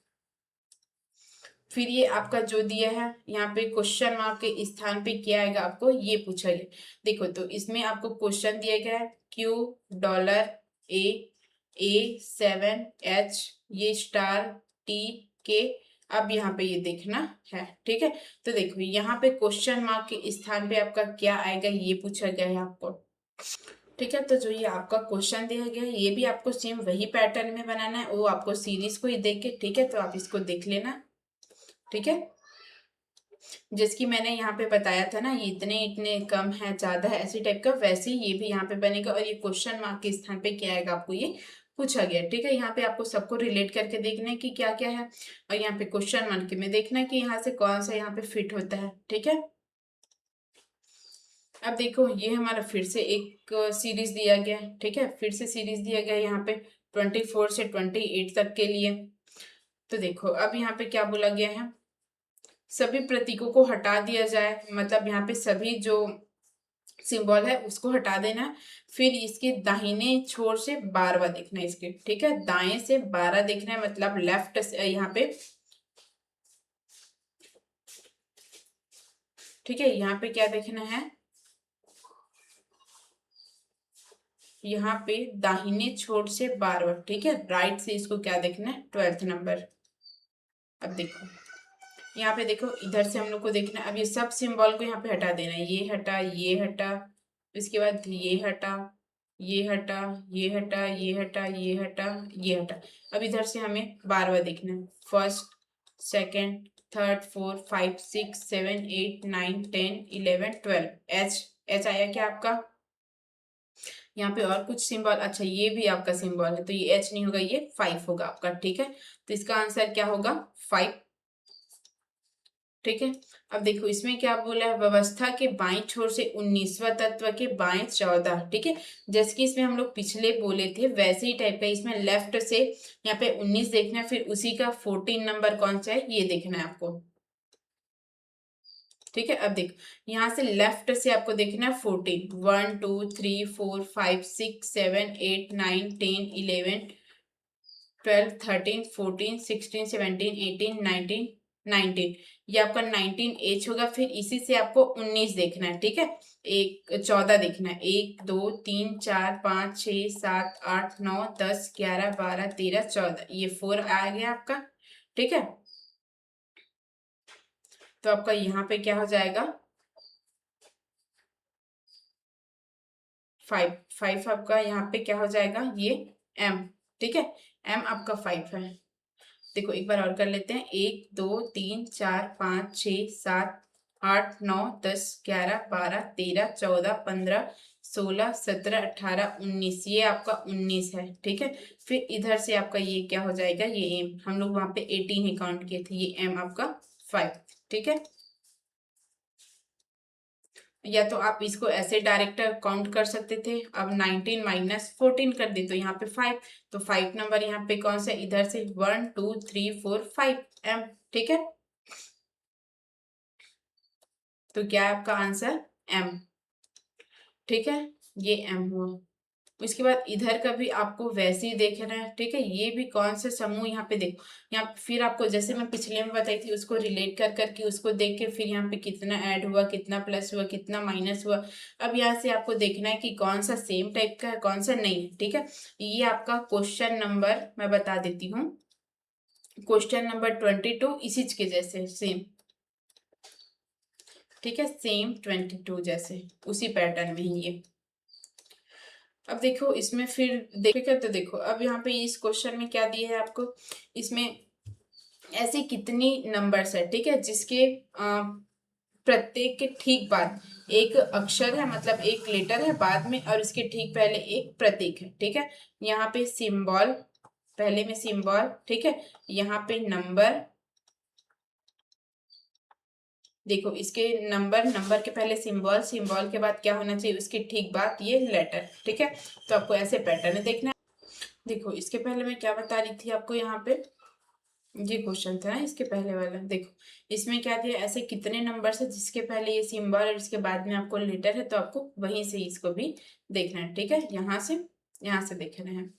फिर ये आपका जो दिया है यहाँ पे क्वेश्चन मार्क के स्थान पे क्या आएगा, आपको ये पूछा गया। देखो तो इसमें आपको क्वेश्चन दिया गया है Q$A7H, ये *T_K। अब यहाँ पे ये देखना है, ठीक है। तो देखो यहाँ पे क्वेश्चन मार्क के स्थान पे आपका क्या आएगा, ये पूछा गया है आपको, ठीक है। तो जो ये आपका क्वेश्चन दिया गया है, ये भी आपको सेम वही पैटर्न में बनाना है, वो आपको सीरीज को ही देख के, ठीक है। तो आप इसको देख लेना, ठीक है। जिसकी मैंने यहाँ पे बताया था ना, ये इतने इतने कम है, ज्यादा है, ऐसी टाइप का, वैसे ही ये भी यहाँ पे बनेगा। और ये क्वेश्चन मार्क के स्थान पे क्या आएगा, आपको ये पूछा गया, ठीक है। यहाँ पे आपको सबको रिलेट करके देखना है कि क्या क्या है, और यहाँ पे क्वेश्चन मार्क में देखना है कि यहाँ से कौन सा यहाँ पे फिट होता है, ठीक है। अब देखो ये हमारा फिर से एक सीरीज दिया गया है, ठीक है, फिर से सीरीज दिया गया है यहाँ पे 24 से 28 तक के लिए। तो देखो अब यहाँ पे क्या बोला गया है, सभी प्रतीकों को हटा दिया जाए, मतलब यहाँ पे सभी जो सिंबल है उसको हटा देना। फिर इसके दाहिने छोर से 12वां देखना है इसके, ठीक है, दाएं से 12 देखना है, मतलब लेफ्ट से यहाँ पे, ठीक है। यहाँ पे क्या देखना है, यहाँ पे दाहिने छोर से 12वां, ठीक है, राइट से इसको क्या देखना है, 12th नंबर। अब देखो यहाँ पे देखो, इधर से हम लोग को देखना है, अब ये सब सिंबल को यहाँ पे हटा देना है, ये हटा, ये हटा, इसके बाद ये हटा, ये हटा, ये हटा, ये हटा, ये हटा, ये हटा। अब इधर से हमें 12वां देखना है, first second third fourth 5 6 7 8 9 10 11 12, H, H आया क्या आपका, यहाँ पे और कुछ सिंबल, अच्छा ये भी आपका सिंबल है तो ये H नहीं होगा, ये 5 होगा आपका, ठीक है। तो इसका आंसर क्या होगा 5, ठीक है। अब देखो इसमें क्या बोला है, व्यवस्था के बाईं छोर से 19वां तत्व के बाएं 14, ठीक है। जैसे कि इसमें हम लोग पिछले बोले थे वैसे ही टाइप का, इसमें लेफ्ट से यहाँ पे 19 देखना है, फिर उसी का 14 नंबर कौन सा है ये देखना है आपको, ठीक है। अब देखो यहाँ से लेफ्ट से आपको देखना है 14, 1 2 3 4 5 6 7 8 9 10 11 12 13 14 16 17 18 19 19, ये आपका 19 एच होगा। फिर इसी से आपको 19 देखना है, ठीक है। एक 14 देखना है, 1 2 3 4 5 6 7 8 9 10 11 12 13 14, ये 4 आ गया आपका, ठीक है। तो आपका यहाँ पे क्या हो जाएगा 5, 5 आपका यहाँ पे क्या हो जाएगा ये M, ठीक है। M आपका 5 है। देखो एक बार और कर लेते हैं, 1 2 3 4 5 6 7 8 9 10 11 12 13 14 15 16 17 18 19, ये आपका 19 है, ठीक है। फिर इधर से आपका ये क्या हो जाएगा, ये M, हम लोग वहां पे 18 ही काउंट किए थे, ये M आपका 5, ठीक है। या तो आप इसको ऐसे डायरेक्ट काउंट कर सकते थे, अब 19 माइनस 14 कर दे तो यहाँ पे 5, तो 5 नंबर यहाँ पे कौन सा, इधर से 1 2 3 4 5 M, ठीक है। तो क्या है आपका आंसर M, ठीक है, ये M हुआ। उसके बाद इधर का भी आपको वैसे ही देखना है, ठीक है। ये भी कौन से समूह, यहाँ पे देखो, यहाँ फिर आपको जैसे मैं पिछले में बताई थी उसको रिलेट कर करके उसको देख के फिर यहाँ पे कितना ऐड हुआ, कितना प्लस हुआ, कितना माइनस हुआ। अब यहाँ से आपको देखना है कि कौन सा सेम टाइप का है कौन सा नहीं है, ठीक है। ये आपका क्वेश्चन नंबर मैं बता देती हूँ, क्वेश्चन नंबर 22 इसी के जैसे सेम, ठीक है, सेम 22 जैसे उसी पैटर्न में ही ये। अब देखो इसमें फिर देखो, तो देखो अब यहाँ पे इस क्वेश्चन में क्या दिया है आपको, इसमें ऐसे कितनी नंबर्स है, ठीक है, जिसके प्रत्येक के ठीक बाद एक अक्षर है, मतलब एक लेटर है बाद में, और इसके ठीक पहले एक प्रतीक है, ठीक है। यहाँ पे सिंबल, पहले में सिंबल, ठीक है, यहाँ पे नंबर, देखो इसके नंबर, नंबर के पहले सिंबल, सिंबल के बाद क्या होना चाहिए उसके ठीक बाद ये लेटर, ठीक है। तो आपको ऐसे पैटर्न देखना है। देखो इसके पहले मैं क्या बता रही थी आपको, यहाँ पे ये क्वेश्चन था इसके पहले वाला, देखो इसमें क्या दिया, ऐसे कितने नंबर है जिसके पहले ये सिंबल और इसके बाद में आपको लेटर है, तो आपको वहीं से इसको भी देखना है, ठीक है। यहाँ से देखना है,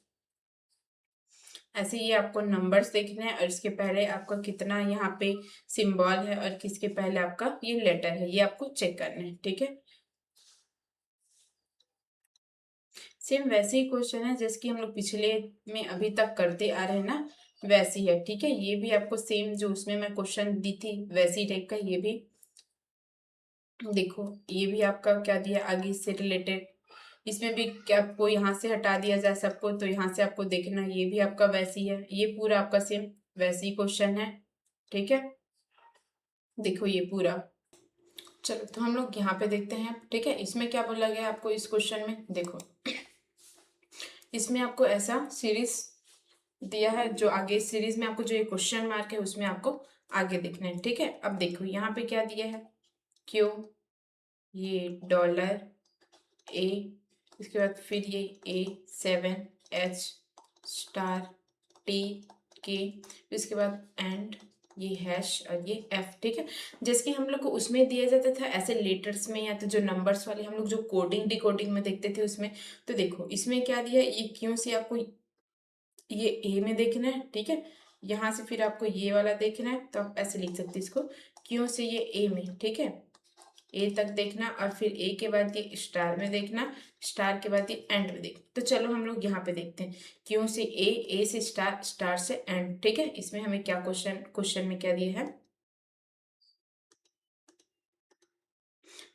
ऐसे ये आपको नंबर्स देखने हैं और इसके पहले आपका कितना यहाँ पे सिंबल है और किसके पहले आपका ये लेटर है, ये आपको चेक करना है, ठीक है। सेम वैसे ही क्वेश्चन है जैसे कि हम लोग पिछले में अभी तक करते आ रहे हैं ना, वैसी है, ठीक है। ये भी आपको सेम जो उसमें मैं क्वेश्चन दी थी वैसी टाइप का ये भी, देखो ये भी आपका क्या दिया आगे इससे रिलेटेड, इसमें भी क्या आपको यहाँ से हटा दिया जाए सबको, तो यहाँ से आपको देखना ये भी आपका वैसी है, ये पूरा आपका सेम वैसी क्वेश्चन है, ठीक है। देखो ये पूरा, चलो तो हम लोग यहाँ पे देखते हैं, ठीक है। इसमें क्या बोला गया आपको इस क्वेश्चन में, देखो इसमें आपको ऐसा सीरीज दिया है, जो आगे सीरीज में आपको जो ये क्वेश्चन मार्क है उसमें आपको आगे देखना है, ठीक है। अब देखो यहाँ पे क्या दिया है, क्यू, ये डॉलर ए, इसके बाद फिर ये A7 H स्टार T के, इसके बाद एंड ये हैश और ये F, ठीक है। जैसे कि हम लोग को उसमें दिया जाता था ऐसे लेटर्स में, या तो जो नंबर्स वाले हम लोग जो कोडिंग डिकोडिंग में देखते थे उसमें, तो देखो इसमें क्या दिया, ये क्यों से आपको ये ए में देखना है, ठीक है। यहाँ से फिर आपको ये वाला देखना है, तो आप ऐसे लिख सकते हैं इसको, क्यों से ये ए में, ठीक है, ए तक देखना, और फिर ए के बाद ये स्टार में देखना, स्टार के बाद ये एंड में देखना। तो चलो हम लोग यहाँ पे देखते हैं, क्यों से ए से स्टार, स्टार से एंड, ठीक है। इसमें हमें क्या क्वेश्चन में क्या दिया है,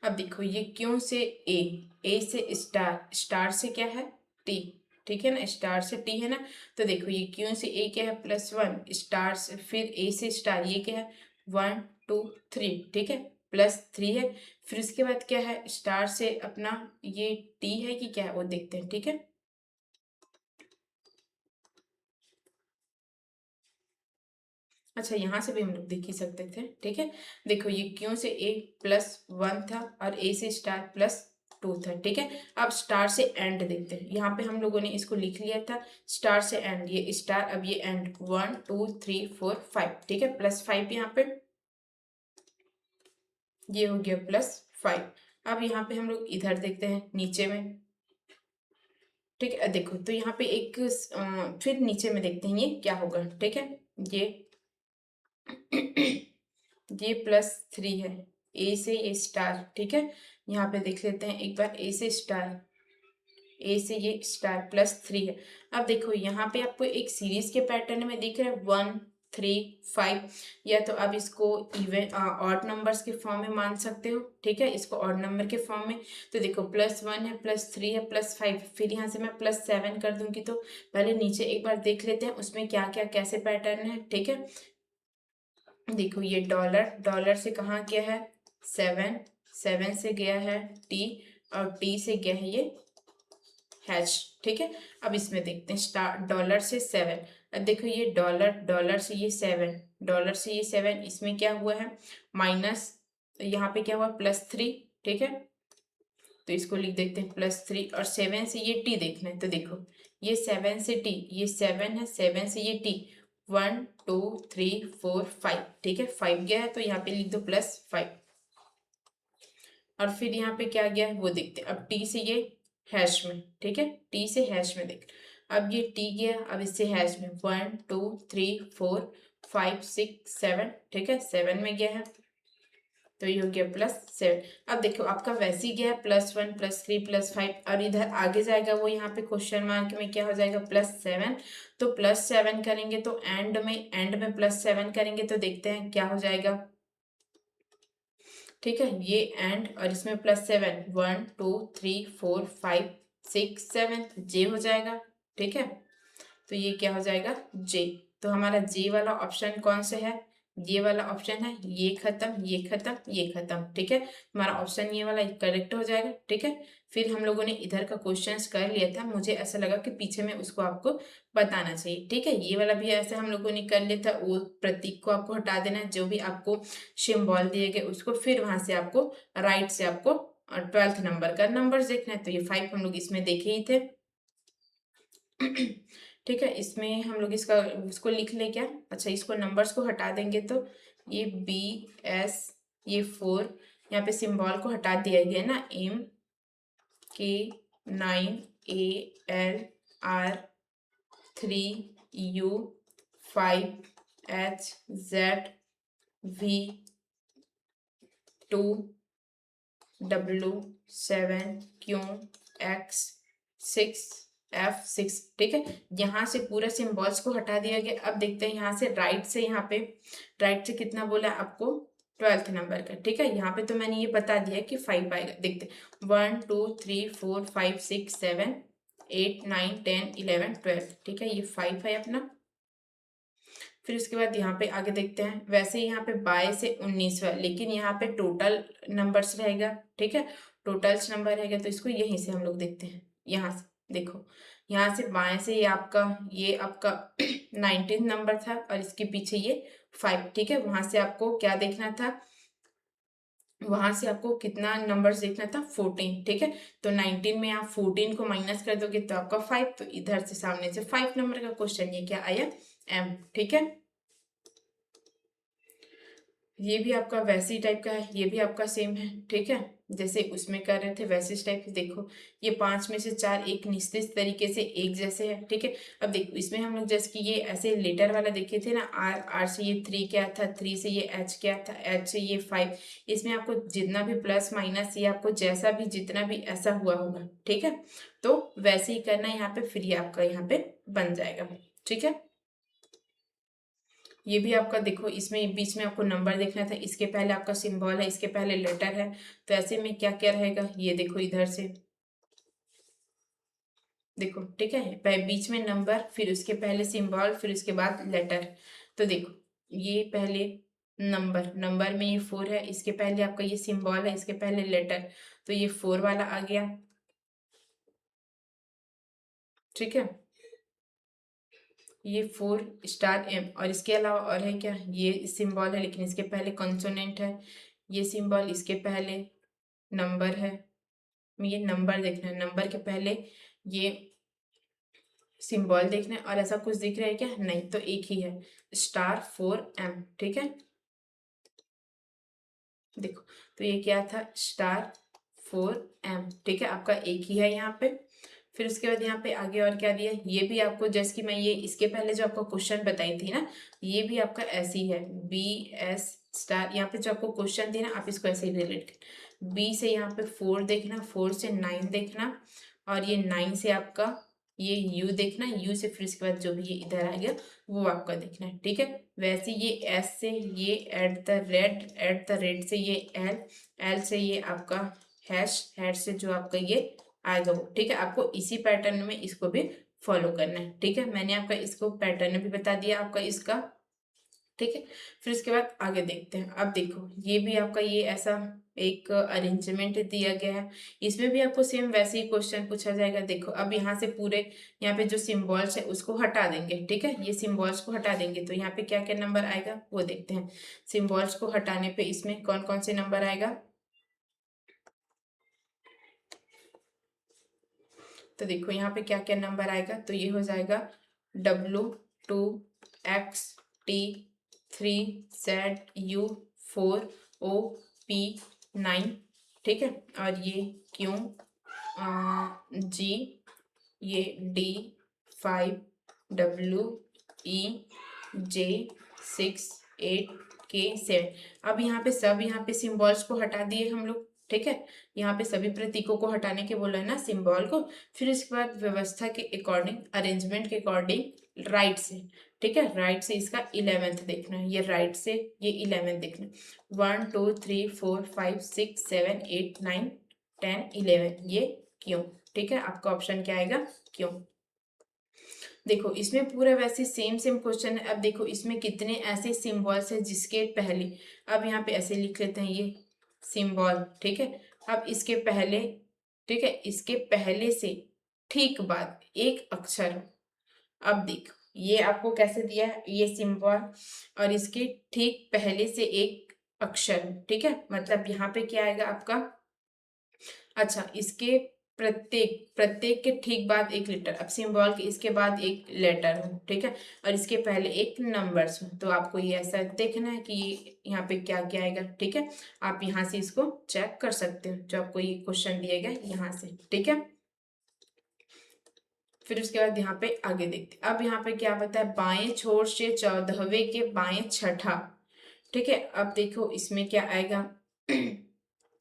अब देखो ये क्यों से ए से स्टार, स्टार से क्या है टी, ठीक है ना, स्टार से टी है ना। तो देखो ये क्यों से ए क्या है +1, स्टार से फिर ए से स्टार ये क्या है 1 2 3, ठीक है। +3 है। फिर उसके बाद क्या है, स्टार से अपना ये टी है कि क्या है वो देखते हैं, ठीक है। अच्छा, यहाँ से भी हम लोग देख ही सकते थे, ठीक है। देखो ये क्यों से ए +1 था और ए से स्टार +2 था, ठीक है। अब स्टार से एंड देखते हैं। यहाँ पे हम लोगों ने इसको लिख लिया था स्टार से एंड, ये स्टार, अब ये एंड 1 2 3 4 5, ठीक है, +5 यहाँ पे, ये हो गया +5। अब यहाँ पे हम लोग इधर देखते हैं नीचे में, ठीक है। देखो तो यहाँ पे एक फिर नीचे में देखते हैं ये क्या होगा, ठीक है। ये ये +3 है, ए से ये स्टार, ठीक है। यहाँ पे देख लेते हैं एक बार, ए से स्टार, ए से ये स्टार +3 है। अब देखो यहाँ पे आपको एक सीरीज के पैटर्न में दिख रहा है 1 3 5, या तो आप इसको इवन ऑड नंबर्स के फॉर्म में मान सकते हो, ठीक है, इसको ऑड नंबर के फॉर्म में। तो देखो +1 है, +3 है, +5, फिर यहाँ से मैं +7 कर दूंगी। तो पहले नीचे एक बार देख लेते हैं उसमें क्या क्या कैसे पैटर्न है, ठीक है। देखो ये डॉलर, डॉलर से कहाँ गया है 7, 7 से गया है टी, और टी से गया है ये हैश, ठीक है। अब इसमें देखते हैं स्टार, डॉलर से 7। अब देखो ये डॉलर, डॉलर से ये 7, डॉलर से ये 7, इसमें क्या हुआ है माइनस, यहाँ पे क्या हुआ +3, ठीक है। तो इसको लिख देते हैं +3, और 7 से ये टी देखना है। तो देखो ये 7 से टी, ये 7 है, 7 से ये टी 1 2 3 4 5, ठीक है, 5 गया है, तो यहाँ पे लिख दो +5। और फिर यहाँ पे क्या गया है वो देखते हैं। अब टी से ये हैश में, ठीक है, टी से हैश में देख, अब ये टी गया, अब इससे हैश में 1 2 3 4 5 6 7, ठीक है, 7 में गया है, तो ये हो गया +7। अब देखो आपका वैसे ही गया +1 +3 +5, और इधर आगे जाएगा वो यहाँ पे क्वेश्चन मार्क में क्या हो जाएगा +7। तो +7 करेंगे तो एंड में +7 करेंगे तो देखते हैं क्या हो जाएगा, ठीक है। ये एंड और इसमें +7, 1 2 3 4 5 6 7, जे हो जाएगा, ठीक है। तो ये क्या हो जाएगा जे। तो हमारा जे वाला ऑप्शन कौन सा है, ये वाला ऑप्शन है, ये खत्म ये खत्म ये खत्म, ठीक है। हमारा ऑप्शन ये वाला करेक्ट हो जाएगा, ठीक है। फिर हम लोगों ने इधर का क्वेश्चंस कर लिया था, मुझे ऐसा लगा कि पीछे में उसको आपको बताना चाहिए, ठीक है। ये वाला भी ऐसे हम लोगों ने कर लिया था, वो प्रतीक को आपको हटा देना है, जो भी आपको सिंबल दिए गए उसको, फिर वहां से आपको राइट से आपको 12th नंबर का नंबर देखना है। तो ये 5 हम लोग इसमें देखे ही थे। ठीक है, इसमें हम लोग इसको लिख ले क्या, अच्छा इसको नंबर्स को हटा देंगे तो ये BS, ये 4, यहाँ पे सिंबल को हटा दिया गया ना, M, KNIAR3U5Z, V2W7QX6F6, ठीक है। यहाँ से पूरे सिंबल्स को हटा दिया गया। अब देखते हैं यहाँ से राइट से, यहाँ पे राइट से कितना बोला आपको 12th नंबर का, ठीक है। यहाँ पे तो मैंने ये बता दिया कि 5 आएगा। देखते 1 2 3 4 5 6 7 8 9 10 11 12, ठीक है, ये 5 है अपना। फिर उसके बाद यहाँ पे आगे देखते हैं, वैसे यहाँ पे 22 से 19 है, लेकिन यहाँ पे टोटल नंबर्स रहेगा, ठीक है, टोटल्स नंबर रहेगा। तो इसको यहीं से हम लोग देखते हैं, यहाँ से देखो, यहाँ से बाएं से ये आपका 19 नंबर था, और इसके पीछे ये 5, ठीक है। वहां से आपको क्या देखना था, वहां से आपको कितना नंबर्स देखना था 14, ठीक है। तो 19 में आप 14 को माइनस कर दोगे तो आपका 5, तो इधर से सामने से 5 नंबर का क्वेश्चन, ये क्या आया M, ठीक है। ये भी आपका वैसे ही टाइप का है, ये भी आपका सेम है, ठीक है, जैसे उसमें कर रहे थे वैसे इस टाइप। देखो ये 5 में से 4 एक निश्चित तरीके से एक जैसे है, ठीक है। अब देखो इसमें हम लोग जैसे कि ये ऐसे लेटर वाला देखे थे ना, R से ये 3 क्या था, 3 से ये H क्या था, H से ये 5, इसमें आपको जितना भी प्लस माइनस, ये आपको जैसा भी जितना भी ऐसा हुआ होगा, ठीक है। तो वैसे ही करना है यहाँ पे, फिर ये आपका यहाँ पे बन जाएगा, ठीक है। ये भी आपका देखो, इसमें बीच में आपको नंबर देखना था, इसके पहले आपका सिंबल है, इसके पहले लेटर है, तो ऐसे में क्या क्या रहेगा, ये देखो इधर से देखो, ठीक है, बीच में नंबर, फिर उसके पहले सिंबल, फिर उसके बाद लेटर। तो देखो ये पहले नंबर, नंबर में ये 4 है, इसके पहले आपका ये सिंबल है, इसके पहले लेटर, तो ये 4 वाला आ गया। ठीक है, ये 4 स्टार एम, और इसके अलावा और है क्या, ये सिंबल है लेकिन इसके पहले कॉन्सोनेंट है, ये सिंबल, इसके पहले नंबर है, ये नंबर देखना है, नंबर के पहले ये सिंबल देखना है, और ऐसा कुछ दिख रहा है क्या, नहीं, तो एक ही है, स्टार 4 एम। ठीक है, देखो, तो ये क्या था, स्टार 4 एम। ठीक है, आपका एक ही है यहाँ पे। फिर उसके बाद यहाँ पे आगे और क्या दिया, ये भी आपको, जैसे कि मैं ये इसके पहले जो आपको क्वेश्चन बताई थी ना, ये भी आपका ऐसी है, बी एस स्टार, यहाँ पे जो आपको क्वेश्चन थी ना, आप इसको ऐसे ही रिलेट कर, बी से यहाँ पे 4 देखना, 4 से 9 देखना, और ये 9 से आपका ये यू देखना, यू से फिर इसके बाद जो भी ये इधर आ गया वो आपका देखना है। ठीक है, वैसे ये एस से ये एट द रेट से ये एल, एल से ये आपका हैश, हैश से जो आपका ये आएगा वो। ठीक है, आपको इसी पैटर्न में इसको भी फॉलो करना है। ठीक है, मैंने आपका इसको पैटर्न भी बता दिया आपका इसका। ठीक है, फिर इसके बाद आगे देखते हैं। अब देखो, ये भी आपका ये ऐसा एक अरेंजमेंट दिया गया है, इसमें भी आपको सेम वैसे ही क्वेश्चन पूछा जाएगा। देखो, अब यहाँ से पूरे यहाँ पे जो सिंबल्स है उसको हटा देंगे। ठीक है, ये सिंबल्स को हटा देंगे तो यहाँ पे क्या क्या नंबर आएगा वो देखते हैं। सिंबल्स को हटाने पे इसमें कौन कौन से नंबर आएगा, तो देखो यहाँ पे क्या क्या नंबर आएगा, तो ये हो जाएगा W2X T3Z U4OP9। ठीक है, और ये Q G, ये D5W E J 6 8 K 7। अब यहाँ पे सब, यहाँ पे सिंबल्स को हटा दिए हम लोग। ठीक है, यहाँ पे सभी प्रतीकों को हटाने के बोला है ना, सिंबल को। फिर इसके बाद व्यवस्था के अकॉर्डिंग, अरेंजमेंट के अकॉर्डिंग राइट से। ठीक है, राइट से इसका 11th देखना है, ये राइट से ये 11th देखना है। 1 2 3 4 5 6 7 8 9 10 11, ये क्यों। ठीक है, आपका ऑप्शन क्या आएगा, क्यों। देखो, इसमें पूरा वैसे सेम सेम क्वेश्चन है। अब देखो, इसमें कितने ऐसे सिंबल्स है जिसके पहले, अब यहाँ पे ऐसे लिख लेते हैं ये सिंबल। ठीक है, अब इसके पहले, ठीक है, इसके पहले से ठीक बाद एक अक्षर हो। अब देखो, ये आपको कैसे दिया है, ये सिंबल, और इसके ठीक पहले से एक अक्षर हो। ठीक है, मतलब यहाँ पे क्या आएगा आपका, अच्छा, इसके प्रत्येक प्रत्येक के ठीक बाद एक लेटर, अब सिंबल के इसके बाद एक लेटर हो। ठीक है, और इसके पहले एक नंबर्स हो, तो आपको ये ऐसा देखना है कि यहाँ पे क्या क्या आएगा। ठीक है, आप यहाँ से इसको चेक कर सकते हो, जो आपको ये क्वेश्चन दिया गया यहाँ से। ठीक है, फिर उसके बाद यहाँ पे आगे देखते, अब यहाँ पे क्या बताया, बाएं छोर से 14वें के बाएं छठा। ठीक है, अब देखो इसमें क्या आएगा,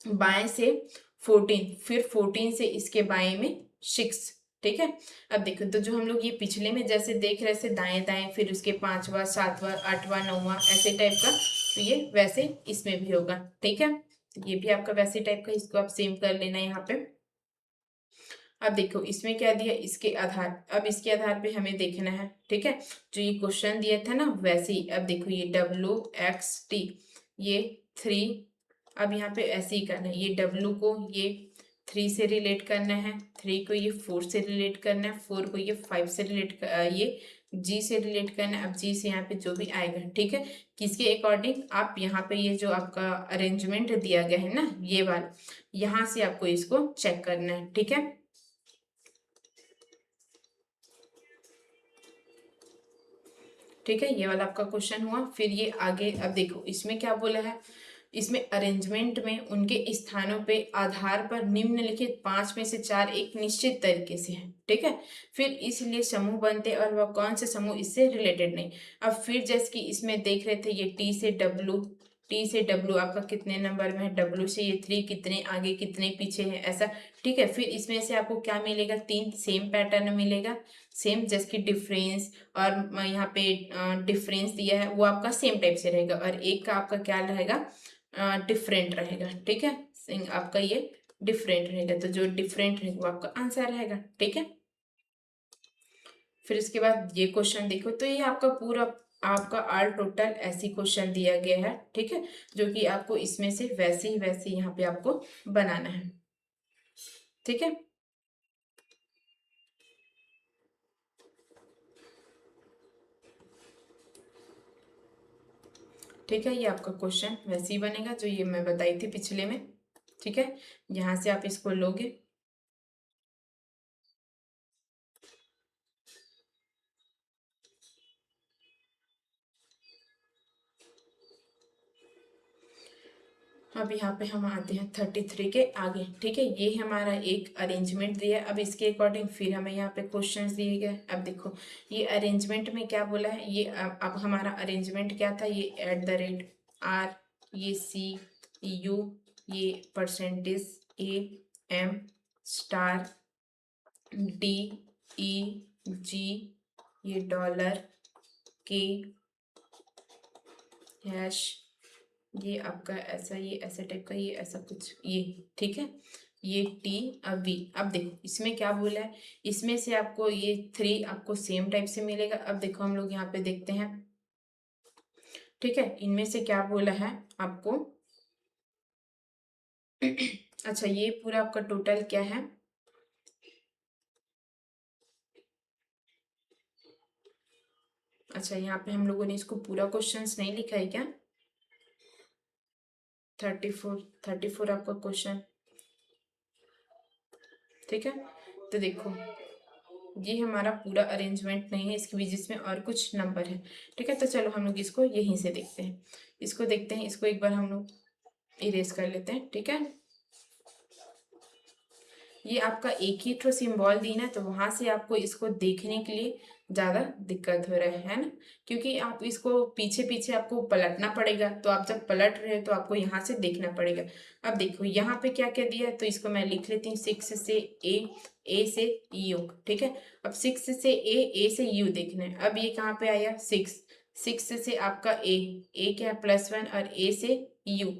बाएं से 14, फिर 14 से इसके बाएं में 6। ठीक है, अब देखो, तो जो हम लोग ये पिछले में जैसे देख रहे थे दाएं दाएं, फिर उसके 5वां 7वां 8वां 9वां ऐसे टाइप का, तो ये वैसे इसमें भी होगा। ठीक है, तो ये भी आपका वैसे टाइप का, इसको आप सेम कर लेना यहाँ पे। अब देखो, इसमें क्या दिया, इसके आधार, अब इसके आधार पे हमें देखना है। ठीक है, जो ये क्वेश्चन दिया था ना वैसे ही। अब देखो, ये WXT, ये 3, अब यहाँ पे ऐसे ही करना है, ये W को ये 3 से रिलेट करना है, 3 को ये 4 से रिलेट करना है, 4 को ये 5 से रिलेट ये G से रिलेट करना है। अब G से यहाँ पे जो भी आएगा, ठीक है, किसके अकॉर्डिंग, आप यहाँ पे ये जो आपका अरेंजमेंट दिया गया है ना, ये वाला, यहाँ से आपको इसको चेक करना है। ठीक है, ठीक है, ये वाला आपका क्वेश्चन हुआ। फिर ये आगे, अब देखो इसमें क्या बोला है, इसमें अरेंजमेंट में उनके स्थानों पे आधार पर निम्नलिखित 5 में से 4 एक निश्चित तरीके से है। ठीक है, फिर इसलिए समूह बनते और वह कौन से समूह इससे रिलेटेड नहीं। अब फिर जैसे कि इसमें देख रहे थे, ये टी से डब्लू आपका कितने नंबर में है, डब्लू से ये 3 कितने आगे कितने पीछे है, ऐसा। ठीक है, फिर इसमें से आपको क्या मिलेगा, 3 सेम पैटर्न मिलेगा, सेम, जैसे कि डिफरेंस, और यहाँ पे डिफरेंस दिया है वो आपका सेम टाइप से रहेगा, और एक का आपका क्या रहेगा, डिफरेंट रहेगा। ठीक है, आपका ये डिफरेंट रहेगा, तो जो डिफरेंट रहेगा वो आपका आंसर रहेगा। ठीक है, फिर इसके बाद ये क्वेश्चन देखो, तो ये आपका पूरा आपका ऑल टोटल ऐसी क्वेश्चन दिया गया है, ठीक है, जो कि आपको इसमें से वैसे ही वैसे यहाँ पे आपको बनाना है, ठीक है। ठीक है, ये आपका क्वेश्चन वैसे ही बनेगा जो ये मैं बताई थी पिछले में, ठीक है। यहाँ से आप इसको लोगे, अब यहाँ पे हम आते हैं 33 के आगे, ठीक है। ये हमारा एक अरेंजमेंट दिया है, अब इसके अकॉर्डिंग फिर हमें यहाँ पे क्वेश्चंस दिए गए। अब देखो ये अरेंजमेंट में क्या बोला है, ये अब हमारा अरेंजमेंट क्या था, ये @R, ये CU, ये %, M, $, DEG, ये $, K, हैश, ये आपका ऐसा, ये ऐसा टाइप का, ये ऐसा कुछ, ये ठीक है, ये T, अब V। अब देखो इसमें क्या बोला है, इसमें से आपको ये 3 आपको सेम टाइप से मिलेगा। अब देखो हम लोग यहाँ पे देखते हैं, ठीक है, इनमें से क्या बोला है आपको। अच्छा, ये पूरा आपका टोटल क्या है, अच्छा यहाँ पे हम लोगों ने इसको पूरा क्वेश्चंस नहीं लिखा है क्या, 34 आपका क्वेश्चन, ठीक है। तो देखो ये हमारा पूरा अरेंजमेंट नहीं है, इसके बीच इसमें और कुछ नंबर है, ठीक है। तो चलो हम लोग इसको यहीं से देखते हैं, इसको देखते हैं, इसको एक बार हम लोग इरेज कर लेते हैं, ठीक है। ये आपका एक ही ठो सिंबल दी ना, तो वहां से आपको इसको देखने के लिए ज़्यादा दिक्कत हो रहा है ना, क्योंकि आप इसको पीछे पीछे आपको पलटना पड़ेगा, तो आप जब पलट रहे हो तो आपको यहाँ से देखना पड़ेगा। अब देखो यहाँ पे क्या क्या दिया है, तो इसको मैं लिख लेती हूँ, 6 से ए से यू, ठीक है। अब 6 से ए से यू देखना है। अब ये कहाँ पे आया, 6 से आपका ए क्या है, +1, और ए से यू,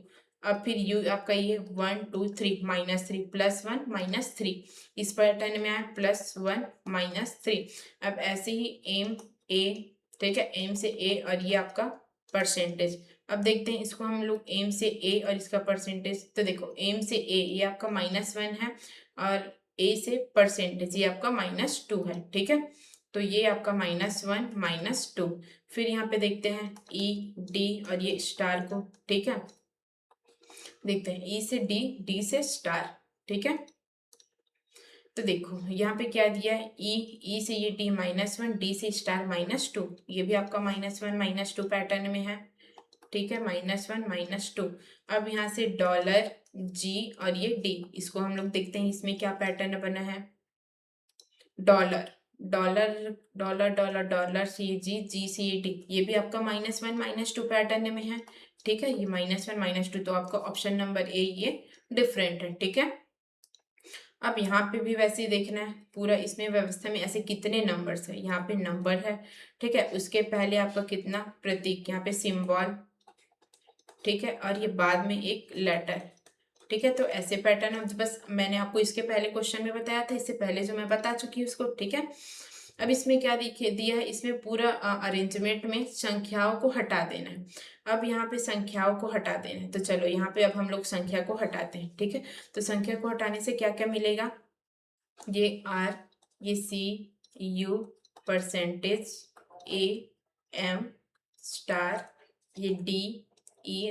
अब फिर यू आपका ये 1 2 3 -3, +1 -3, इस पैटर्न में आया +1 -3। अब ऐसे ही एम ए, ठीक है, एम से ए, और ये आपका परसेंटेज। अब देखते हैं इसको हम लोग, एम से ए और इसका परसेंटेज, तो देखो एम से ए ये आपका -1 है, और ए से परसेंटेज ये आपका -2 है, ठीक है। तो ये आपका -1 -2। फिर यहाँ पे देखते हैं ई डी और ये स्टार को, ठीक है, देखते हैं ई से डी, डी से स्टार, ठीक है। तो देखो यहाँ पे क्या दिया है, ई से ये डी -1, डी से स्टार -2, ये भी आपका -1 -2 पैटर्न में है, ठीक है, -1 -2। अब यहाँ से $, जी और ये डी, इसको हम लोग देखते हैं इसमें क्या पैटर्न बना है, dollar dollar dollar dollar, dollar से ये जी, जी से ये डी, ये भी आपका -1 -2 पैटर्न में है, ठीक है, ये -1 -2, तो आपका ऑप्शन नंबर ए ये डिफरेंट है, ठीक है। अब यहाँ पे भी वैसे ही देखना है पूरा, इसमें व्यवस्था में ऐसे कितने नंबर्स है, यहाँ पे नंबर है, ठीक है, उसके पहले आपका कितना प्रतीक, यहाँ पे सिंबल, ठीक है, और ये बाद में एक लेटर, ठीक है। तो ऐसे पैटर्न है, बस मैंने आपको इसके पहले क्वेश्चन में बताया था, इससे पहले जो मैं बता चुकी हूँ उसको, ठीक है। अब इसमें क्या दिखे दिया है, इसमें पूरा अरेंजमेंट में संख्याओं को हटा देना है। अब यहाँ पे संख्याओं को हटा देना है, तो चलो यहाँ पे अब हम लोग संख्या को हटाते हैं, ठीक है। तो संख्या को हटाने से क्या क्या मिलेगा, ये R, ये CU, परसेंटेज, AM, स्टार, ये DE,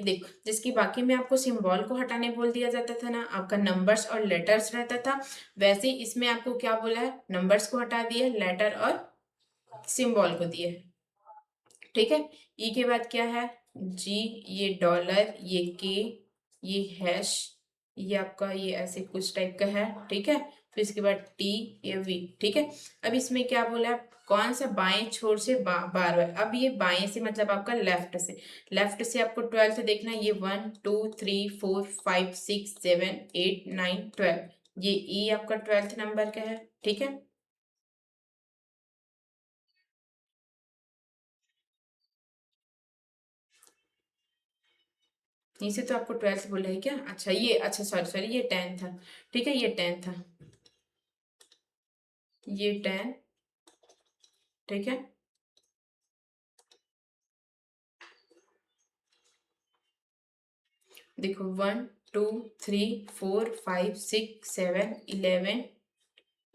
देखो जिसकी बाकी में आपको सिंबल को हटाने बोल दिया जाता था ना, आपका नंबर्स और लेटर्स रहता था, वैसे ही इसमें आपको क्या बोला है, नंबर्स को हटा दिया, लेटर और सिंबल को दिए, ठीक है। ई के बाद क्या है, जी, ये डॉलर, ये के, ये हैश, ये आपका ये ऐसे कुछ टाइप का है, ठीक है। फिर इसके बाद टी, ये वी, ठीक है। अब इसमें क्या बोला है, कौन सा बाएं छोर से बार बार, अब ये बाएं से मतलब आपका लेफ्ट से आपको 12 देखना है, ये 1 2 3 4 5 6 7 8 9 12, ये ई आपका 12th नंबर का है, ठीक है। नीचे तो आपको 12th बोला है क्या, अच्छा ये, अच्छा सॉरी सॉरी, ये 10 था, ठीक है, ये 10 था, ये 10, ठीक है। देखो 1 2 3 4 5 6 7 11,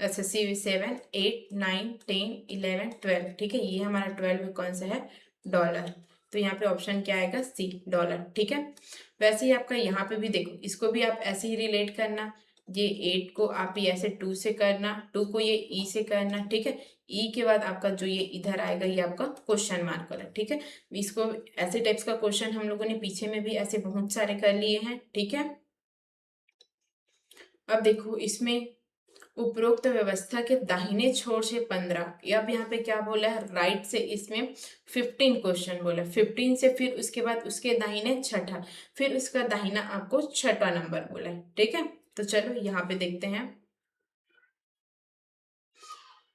अच्छा 7 8 9 10 11 12, ठीक है। ये हमारा 12 कौन सा है, डॉलर। तो यहाँ पे ऑप्शन क्या आएगा, सी, डॉलर, ठीक है। वैसे ही आपका यहाँ पे भी देखो, इसको भी आप ऐसे ही रिलेट करना। ये 8 को आप ही ऐसे 2 से करना, 2 को ये ई से करना, ठीक है। ई के बाद आपका जो ये इधर आएगा ये आपका क्वेश्चन मार्क वाला, ठीक है। इसको ऐसे टाइप्स का क्वेश्चन हम लोगों ने पीछे में भी ऐसे बहुत सारे कर लिए हैं, ठीक है। अब देखो इसमें उपरोक्त व्यवस्था के दाहिने छोर से 15, अब यहाँ पे क्या बोला है, राइट से इसमें 15 क्वेश्चन बोला, 15 से फिर उसके बाद उसके दाहिने छठा, फिर उसका दाहिना आपको छठा नंबर बोला है, ठीक है। तो चलो यहाँ पे देखते हैं।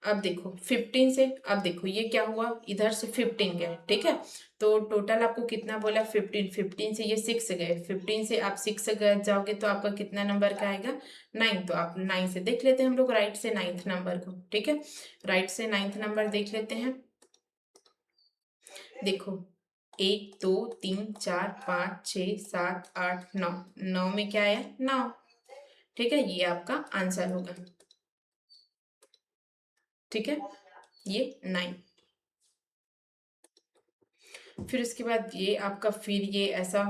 अब देखो 15 से, अब देखो ये क्या हुआ, इधर से 15 गए, ठीक है। तो टोटल आपको कितना बोला, 15, 15 से ये 6 गए, 15 से आप 6 गए जाओगे तो आपका कितना नंबर का आएगा, 9। तो आप 9 से देख लेते हैं हम लोग राइट से 9th नंबर को, ठीक है। राइट से 9th नंबर देख लेते हैं। देखो 1 2 3 4 5 6 7 8 9, 9 में क्या आया, 9, ठीक है। ये आपका आंसर होगा, ठीक है, ये 9। फिर उसके बाद ये आपका, फिर ये ऐसा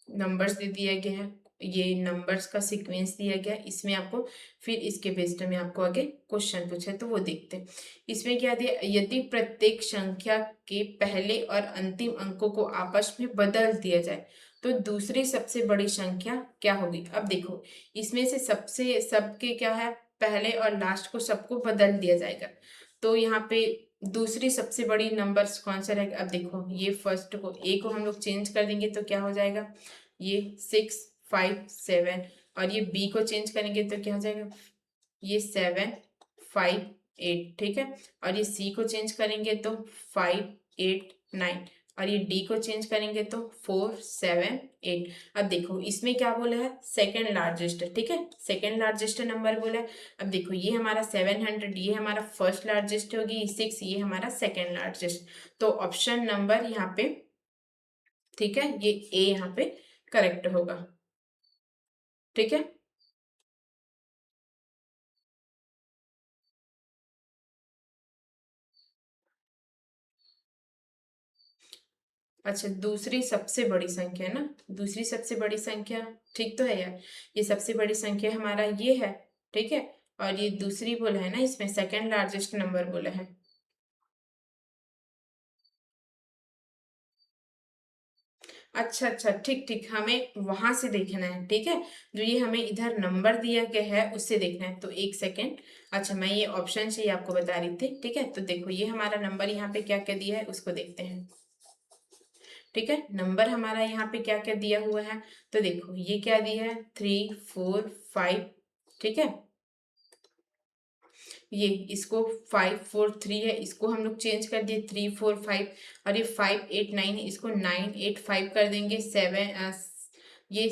नंबर्स दे दिया गया है, ये नंबर्स का सीक्वेंस दिया गया है, इसमें आपको फिर इसके बेस्ड में आपको आगे क्वेश्चन पूछे तो वो देखते हैं। इसमें क्या दिया, यदि प्रत्येक संख्या के पहले और अंतिम अंकों को आपस में बदल दिया जाए तो दूसरी सबसे बड़ी संख्या क्या होगी। अब देखो इसमें से सबसे सबके क्या है, पहले और लास्ट को सबको बदल दिया जाएगा, तो यहाँ पे दूसरी सबसे बड़ी नंबर्स कौन सा रहेगा। अब देखो ये फर्स्ट को, ए को हम लोग चेंज कर देंगे तो क्या हो जाएगा, ये 6 5 7, और ये बी को चेंज करेंगे तो क्या हो जाएगा, ये 7 5 8, ठीक है। और ये सी को चेंज करेंगे तो 5 8 9, और ये डी को चेंज करेंगे तो 4 7 8। अब देखो इसमें क्या बोला है, सेकंड लार्जेस्ट, ठीक है, सेकंड लार्जेस्ट नंबर बोला है। अब देखो ये हमारा 700, ये हमारा फर्स्ट लार्जेस्ट होगी, 6 ये हमारा सेकंड लार्जेस्ट। तो ऑप्शन नंबर यहाँ पे, ठीक है, ये ए यहाँ पे करेक्ट होगा, ठीक है। अच्छा दूसरी सबसे बड़ी संख्या ना, दूसरी सबसे बड़ी संख्या, ठीक तो है यार, ये सबसे बड़ी संख्या हमारा ये है, ठीक है। और ये दूसरी बोला है ना, इसमें सेकंड लार्जेस्ट नंबर बोला है। अच्छा अच्छा, ठीक ठीक, हमें वहां से देखना है, ठीक है। जो ये हमें इधर नंबर दिया गया है उससे देखना है, तो एक सेकेंड। अच्छा मैं ये ऑप्शन से ही आपको बता रही थी, ठीक है। तो देखो ये हमारा नंबर यहाँ पे क्या क्या दिया है उसको देखते हैं, ठीक है। नंबर हमारा यहाँ पे क्या क्या दिया हुआ है, तो देखो ये क्या दिया है, 3 4 5, ठीक है। ये इसको 5 4 3 है, इसको हम लोग चेंज कर दिए 3 4 5, और ये 5 8 9 है, इसको 9 8 5 कर देंगे, 7 ये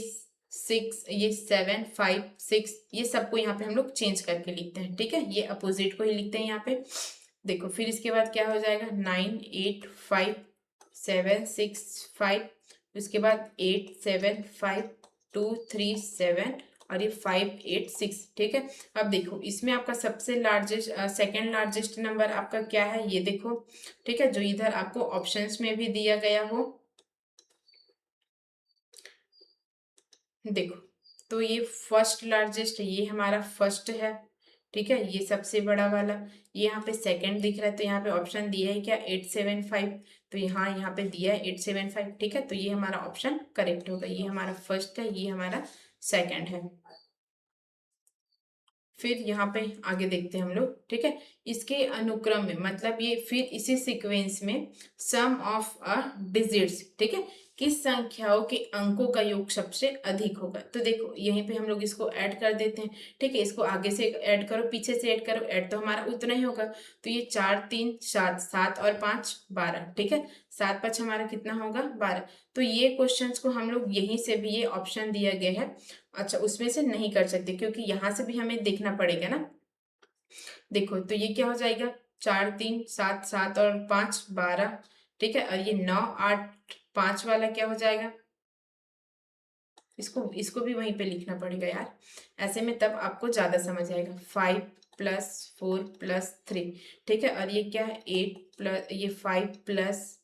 6, ये 7 5 6, ये सबको यहाँ पे हम लोग चेंज करके लिखते हैं, ठीक है। ये अपोजिट को ही लिखते हैं यहाँ पे। देखो फिर इसके बाद क्या हो जाएगा, 9 8 5 7 6 5, उसके बाद 8 7 5 2 3 7, और ये 5 8 6, ठीक है। अब देखो इसमें आपका सबसे लार्जेस्ट, सेकंड लार्जेस्ट नंबर आपका क्या है, ये देखो, ठीक है, जो इधर आपको ऑप्शंस में भी दिया गया हो, देखो। तो ये फर्स्ट लार्जेस्ट, ये हमारा फर्स्ट है, ठीक है, ये सबसे बड़ा वाला। ये यहाँ पे सेकंड दिख रहा है, तो यहाँ पे ऑप्शन दिया है क्या, 875, तो यहाँ पे दिया है 875, ठीक है। तो ये हमारा ऑप्शन करेक्ट होगा, ये हमारा फर्स्ट है, ये हमारा सेकंड है। फिर यहाँ पे आगे देखते हैं हम लोग, ठीक है। इसके अनुक्रम में, मतलब ये फिर इसी सीक्वेंस में सम ऑफ अ डिजिट्स, ठीक है, किस संख्याओं के अंकों का योग सबसे अधिक होगा। तो देखो यहीं पे हम लोग इसको ऐड कर देते हैं, ठीक है। इसको आगे से ऐड करो, पीछे से ऐड करो, ऐड तो हमारा उतना ही होगा। तो ये 4 3 7, 7 और 5 12, ठीक है। 7 5 हमारा कितना होगा, 12। तो ये क्वेश्चंस को हम लोग यहीं से भी, ये ऑप्शन दिया गया है, अच्छा उसमें से नहीं कर सकते क्योंकि यहाँ से भी हमें देखना पड़ेगा ना। देखो तो ये क्या हो जाएगा, 4 3 7, 7 और 5 12, ठीक है। और ये 9 8 5 वाला क्या हो जाएगा, इसको इसको भी वहीं पे लिखना पड़ेगा यार, ऐसे में तब आपको ज़्यादा समझ आएगा। 5 + 4 + 3, ठीक है। और ये क्या है, 5 +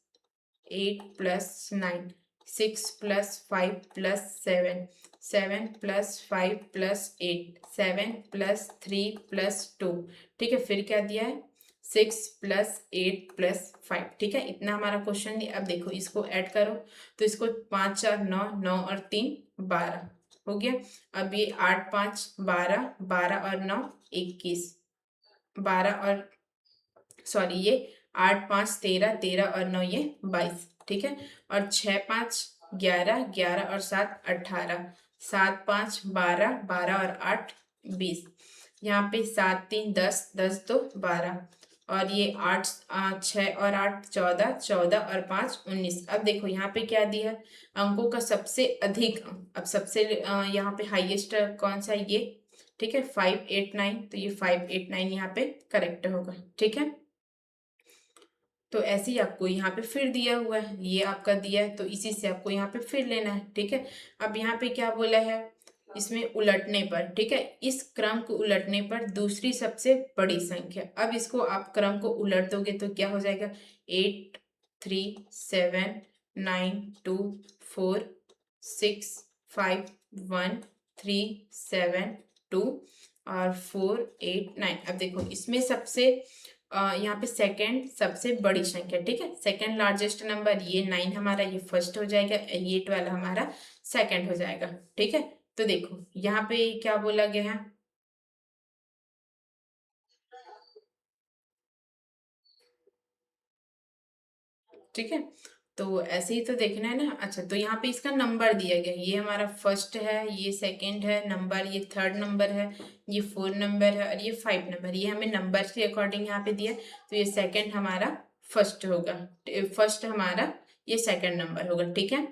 8 + 9, 6 + 5 + 7, 7 + 5 + 8, 7 + 3 + 2, ठीक है। फिर क्या दिया है, 6 + 8 + 5, ठीक है। इतना हमारा क्वेश्चन दिया। अब देखो इसको ऐड करो, तो इसको 5 × 4 = 9, 9 और 3 = 12 हो गया। अब ये 8 × 5 = 12, 12 और 9 = 21, 12 और सॉरी ये 8 × 5 = 13, 13 और 9 ये 22, ठीक है। और 6 × 5 = 11, 11 और 7 = 18, 7 × 5 = 12, 12 और 8 = 20। यहाँ पे 7 × 3 = 10, 10 × 2 = 12, और ये 6 और 8 = 14, 14 और 5 = 19। अब देखो यहाँ पे क्या दिया है, अंकों का सबसे अधिक अंक। अब सबसे यहाँ पे हाईएस्ट कौन सा है, ये, ठीक है, 5, 8, 9, तो ये 5, 8, 9 यहाँ पे करेक्ट होगा, ठीक है। तो ऐसे ही आपको यहाँ पे फिर दिया हुआ है, ये आपका दिया है, तो इसी से आपको यहाँ पे फिर लेना है, ठीक है। अब यहाँ पे क्या बोला है, इसमें उलटने पर, ठीक है, इस क्रम को उलटने पर दूसरी सबसे बड़ी संख्या। अब इसको आप क्रम को उलट दोगे तो क्या हो जाएगा, 8, 3, 7, 9, 2, 4, 6, 5, 1, 3, 7, 2 और 4, 8, 9। अब देखो इसमें सबसे यहाँ पे सेकंड सबसे बड़ी संख्या, ठीक है, सेकंड लार्जेस्ट नंबर ये 9 हमारा, ये फर्स्ट हो जाएगा, ये 12 हमारा सेकंड हो जाएगा, ठीक है। तो देखो यहाँ पे क्या बोला गया है, ठीक है। तो ऐसे ही तो देखना है ना। अच्छा, तो यहाँ पे इसका नंबर दिया गया है, ये हमारा फर्स्ट है, ये सेकंड है नंबर, ये थर्ड नंबर है, ये 4 नंबर है और ये 5 नंबर, ये हमें नंबर के अकॉर्डिंग यहाँ पे दिया। तो ये सेकंड हमारा फर्स्ट होगा, फर्स्ट हमारा ये सेकंड नंबर होगा, ठीक है।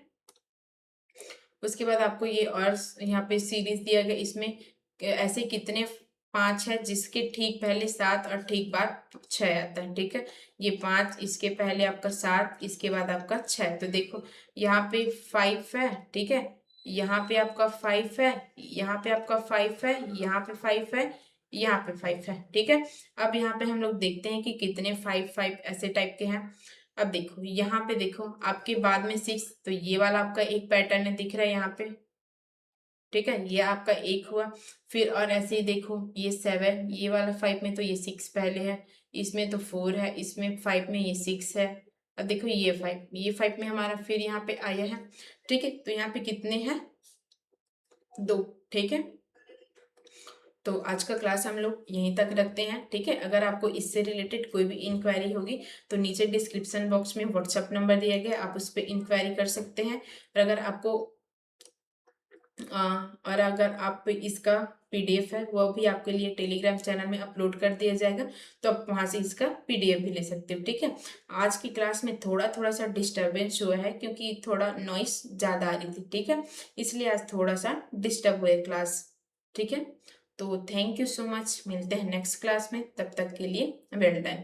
उसके बाद आपको ये और यहाँ पे सीरीज दिया गया, इसमें ऐसे कितने 5 है जिसके ठीक पहले 7 और ठीक बाद 6 आता है, ठीक है। ये 5, इसके पहले आपका 7, इसके बाद आपका 6। तो देखो यहाँ पे 5 है, ठीक है, यहाँ पे आपका 5 है, यहाँ पे आपका 5 है, यहाँ पे 5 है, यहाँ पे 5 है, ठीक है। अब यहाँ पे हम लोग देखते हैं कि कितने 5 5 ऐसे टाइप के हैं। अब देखो यहाँ पे देखो आपके बाद में 6, तो ये वाला आपका एक पैटर्न है, दिख रहा है यहाँ पे, ठीक है, ये आपका एक हुआ। फिर और ऐसे ही देखो ये 7, ये वाला 5 में तो ये 6 पहले है, इसमें तो 4 है, इसमें 5 में ये 6 है। अब देखो ये 5, ये 5 में हमारा फिर यहाँ पे आया है, ठीक है। तो यहाँ पे कितने हैं, 2, ठीक है। तो आज का क्लास हम लोग यहीं तक रखते हैं, ठीक है। अगर आपको इससे रिलेटेड कोई भी इंक्वायरी होगी तो नीचे डिस्क्रिप्शन बॉक्स में व्हाट्सअप नंबर दिया गया, आप उस पर इंक्वायरी कर सकते हैं। और अगर आपको और अगर आप इसका पीडीएफ है वो भी आपके लिए टेलीग्राम चैनल में अपलोड कर दिया जाएगा, तो आप वहाँ से इसका पीडीएफ भी ले सकते हो, ठीक है। आज की क्लास में थोड़ा सा डिस्टर्बेंस हुआ है क्योंकि थोड़ा नॉइस ज़्यादा आ रही थी, ठीक है, इसलिए आज थोड़ा सा डिस्टर्ब हुआ है क्लास, ठीक है। तो थैंक यू सो मच, मिलते हैं नेक्स्ट क्लास में, तब तक के लिए वेल डन।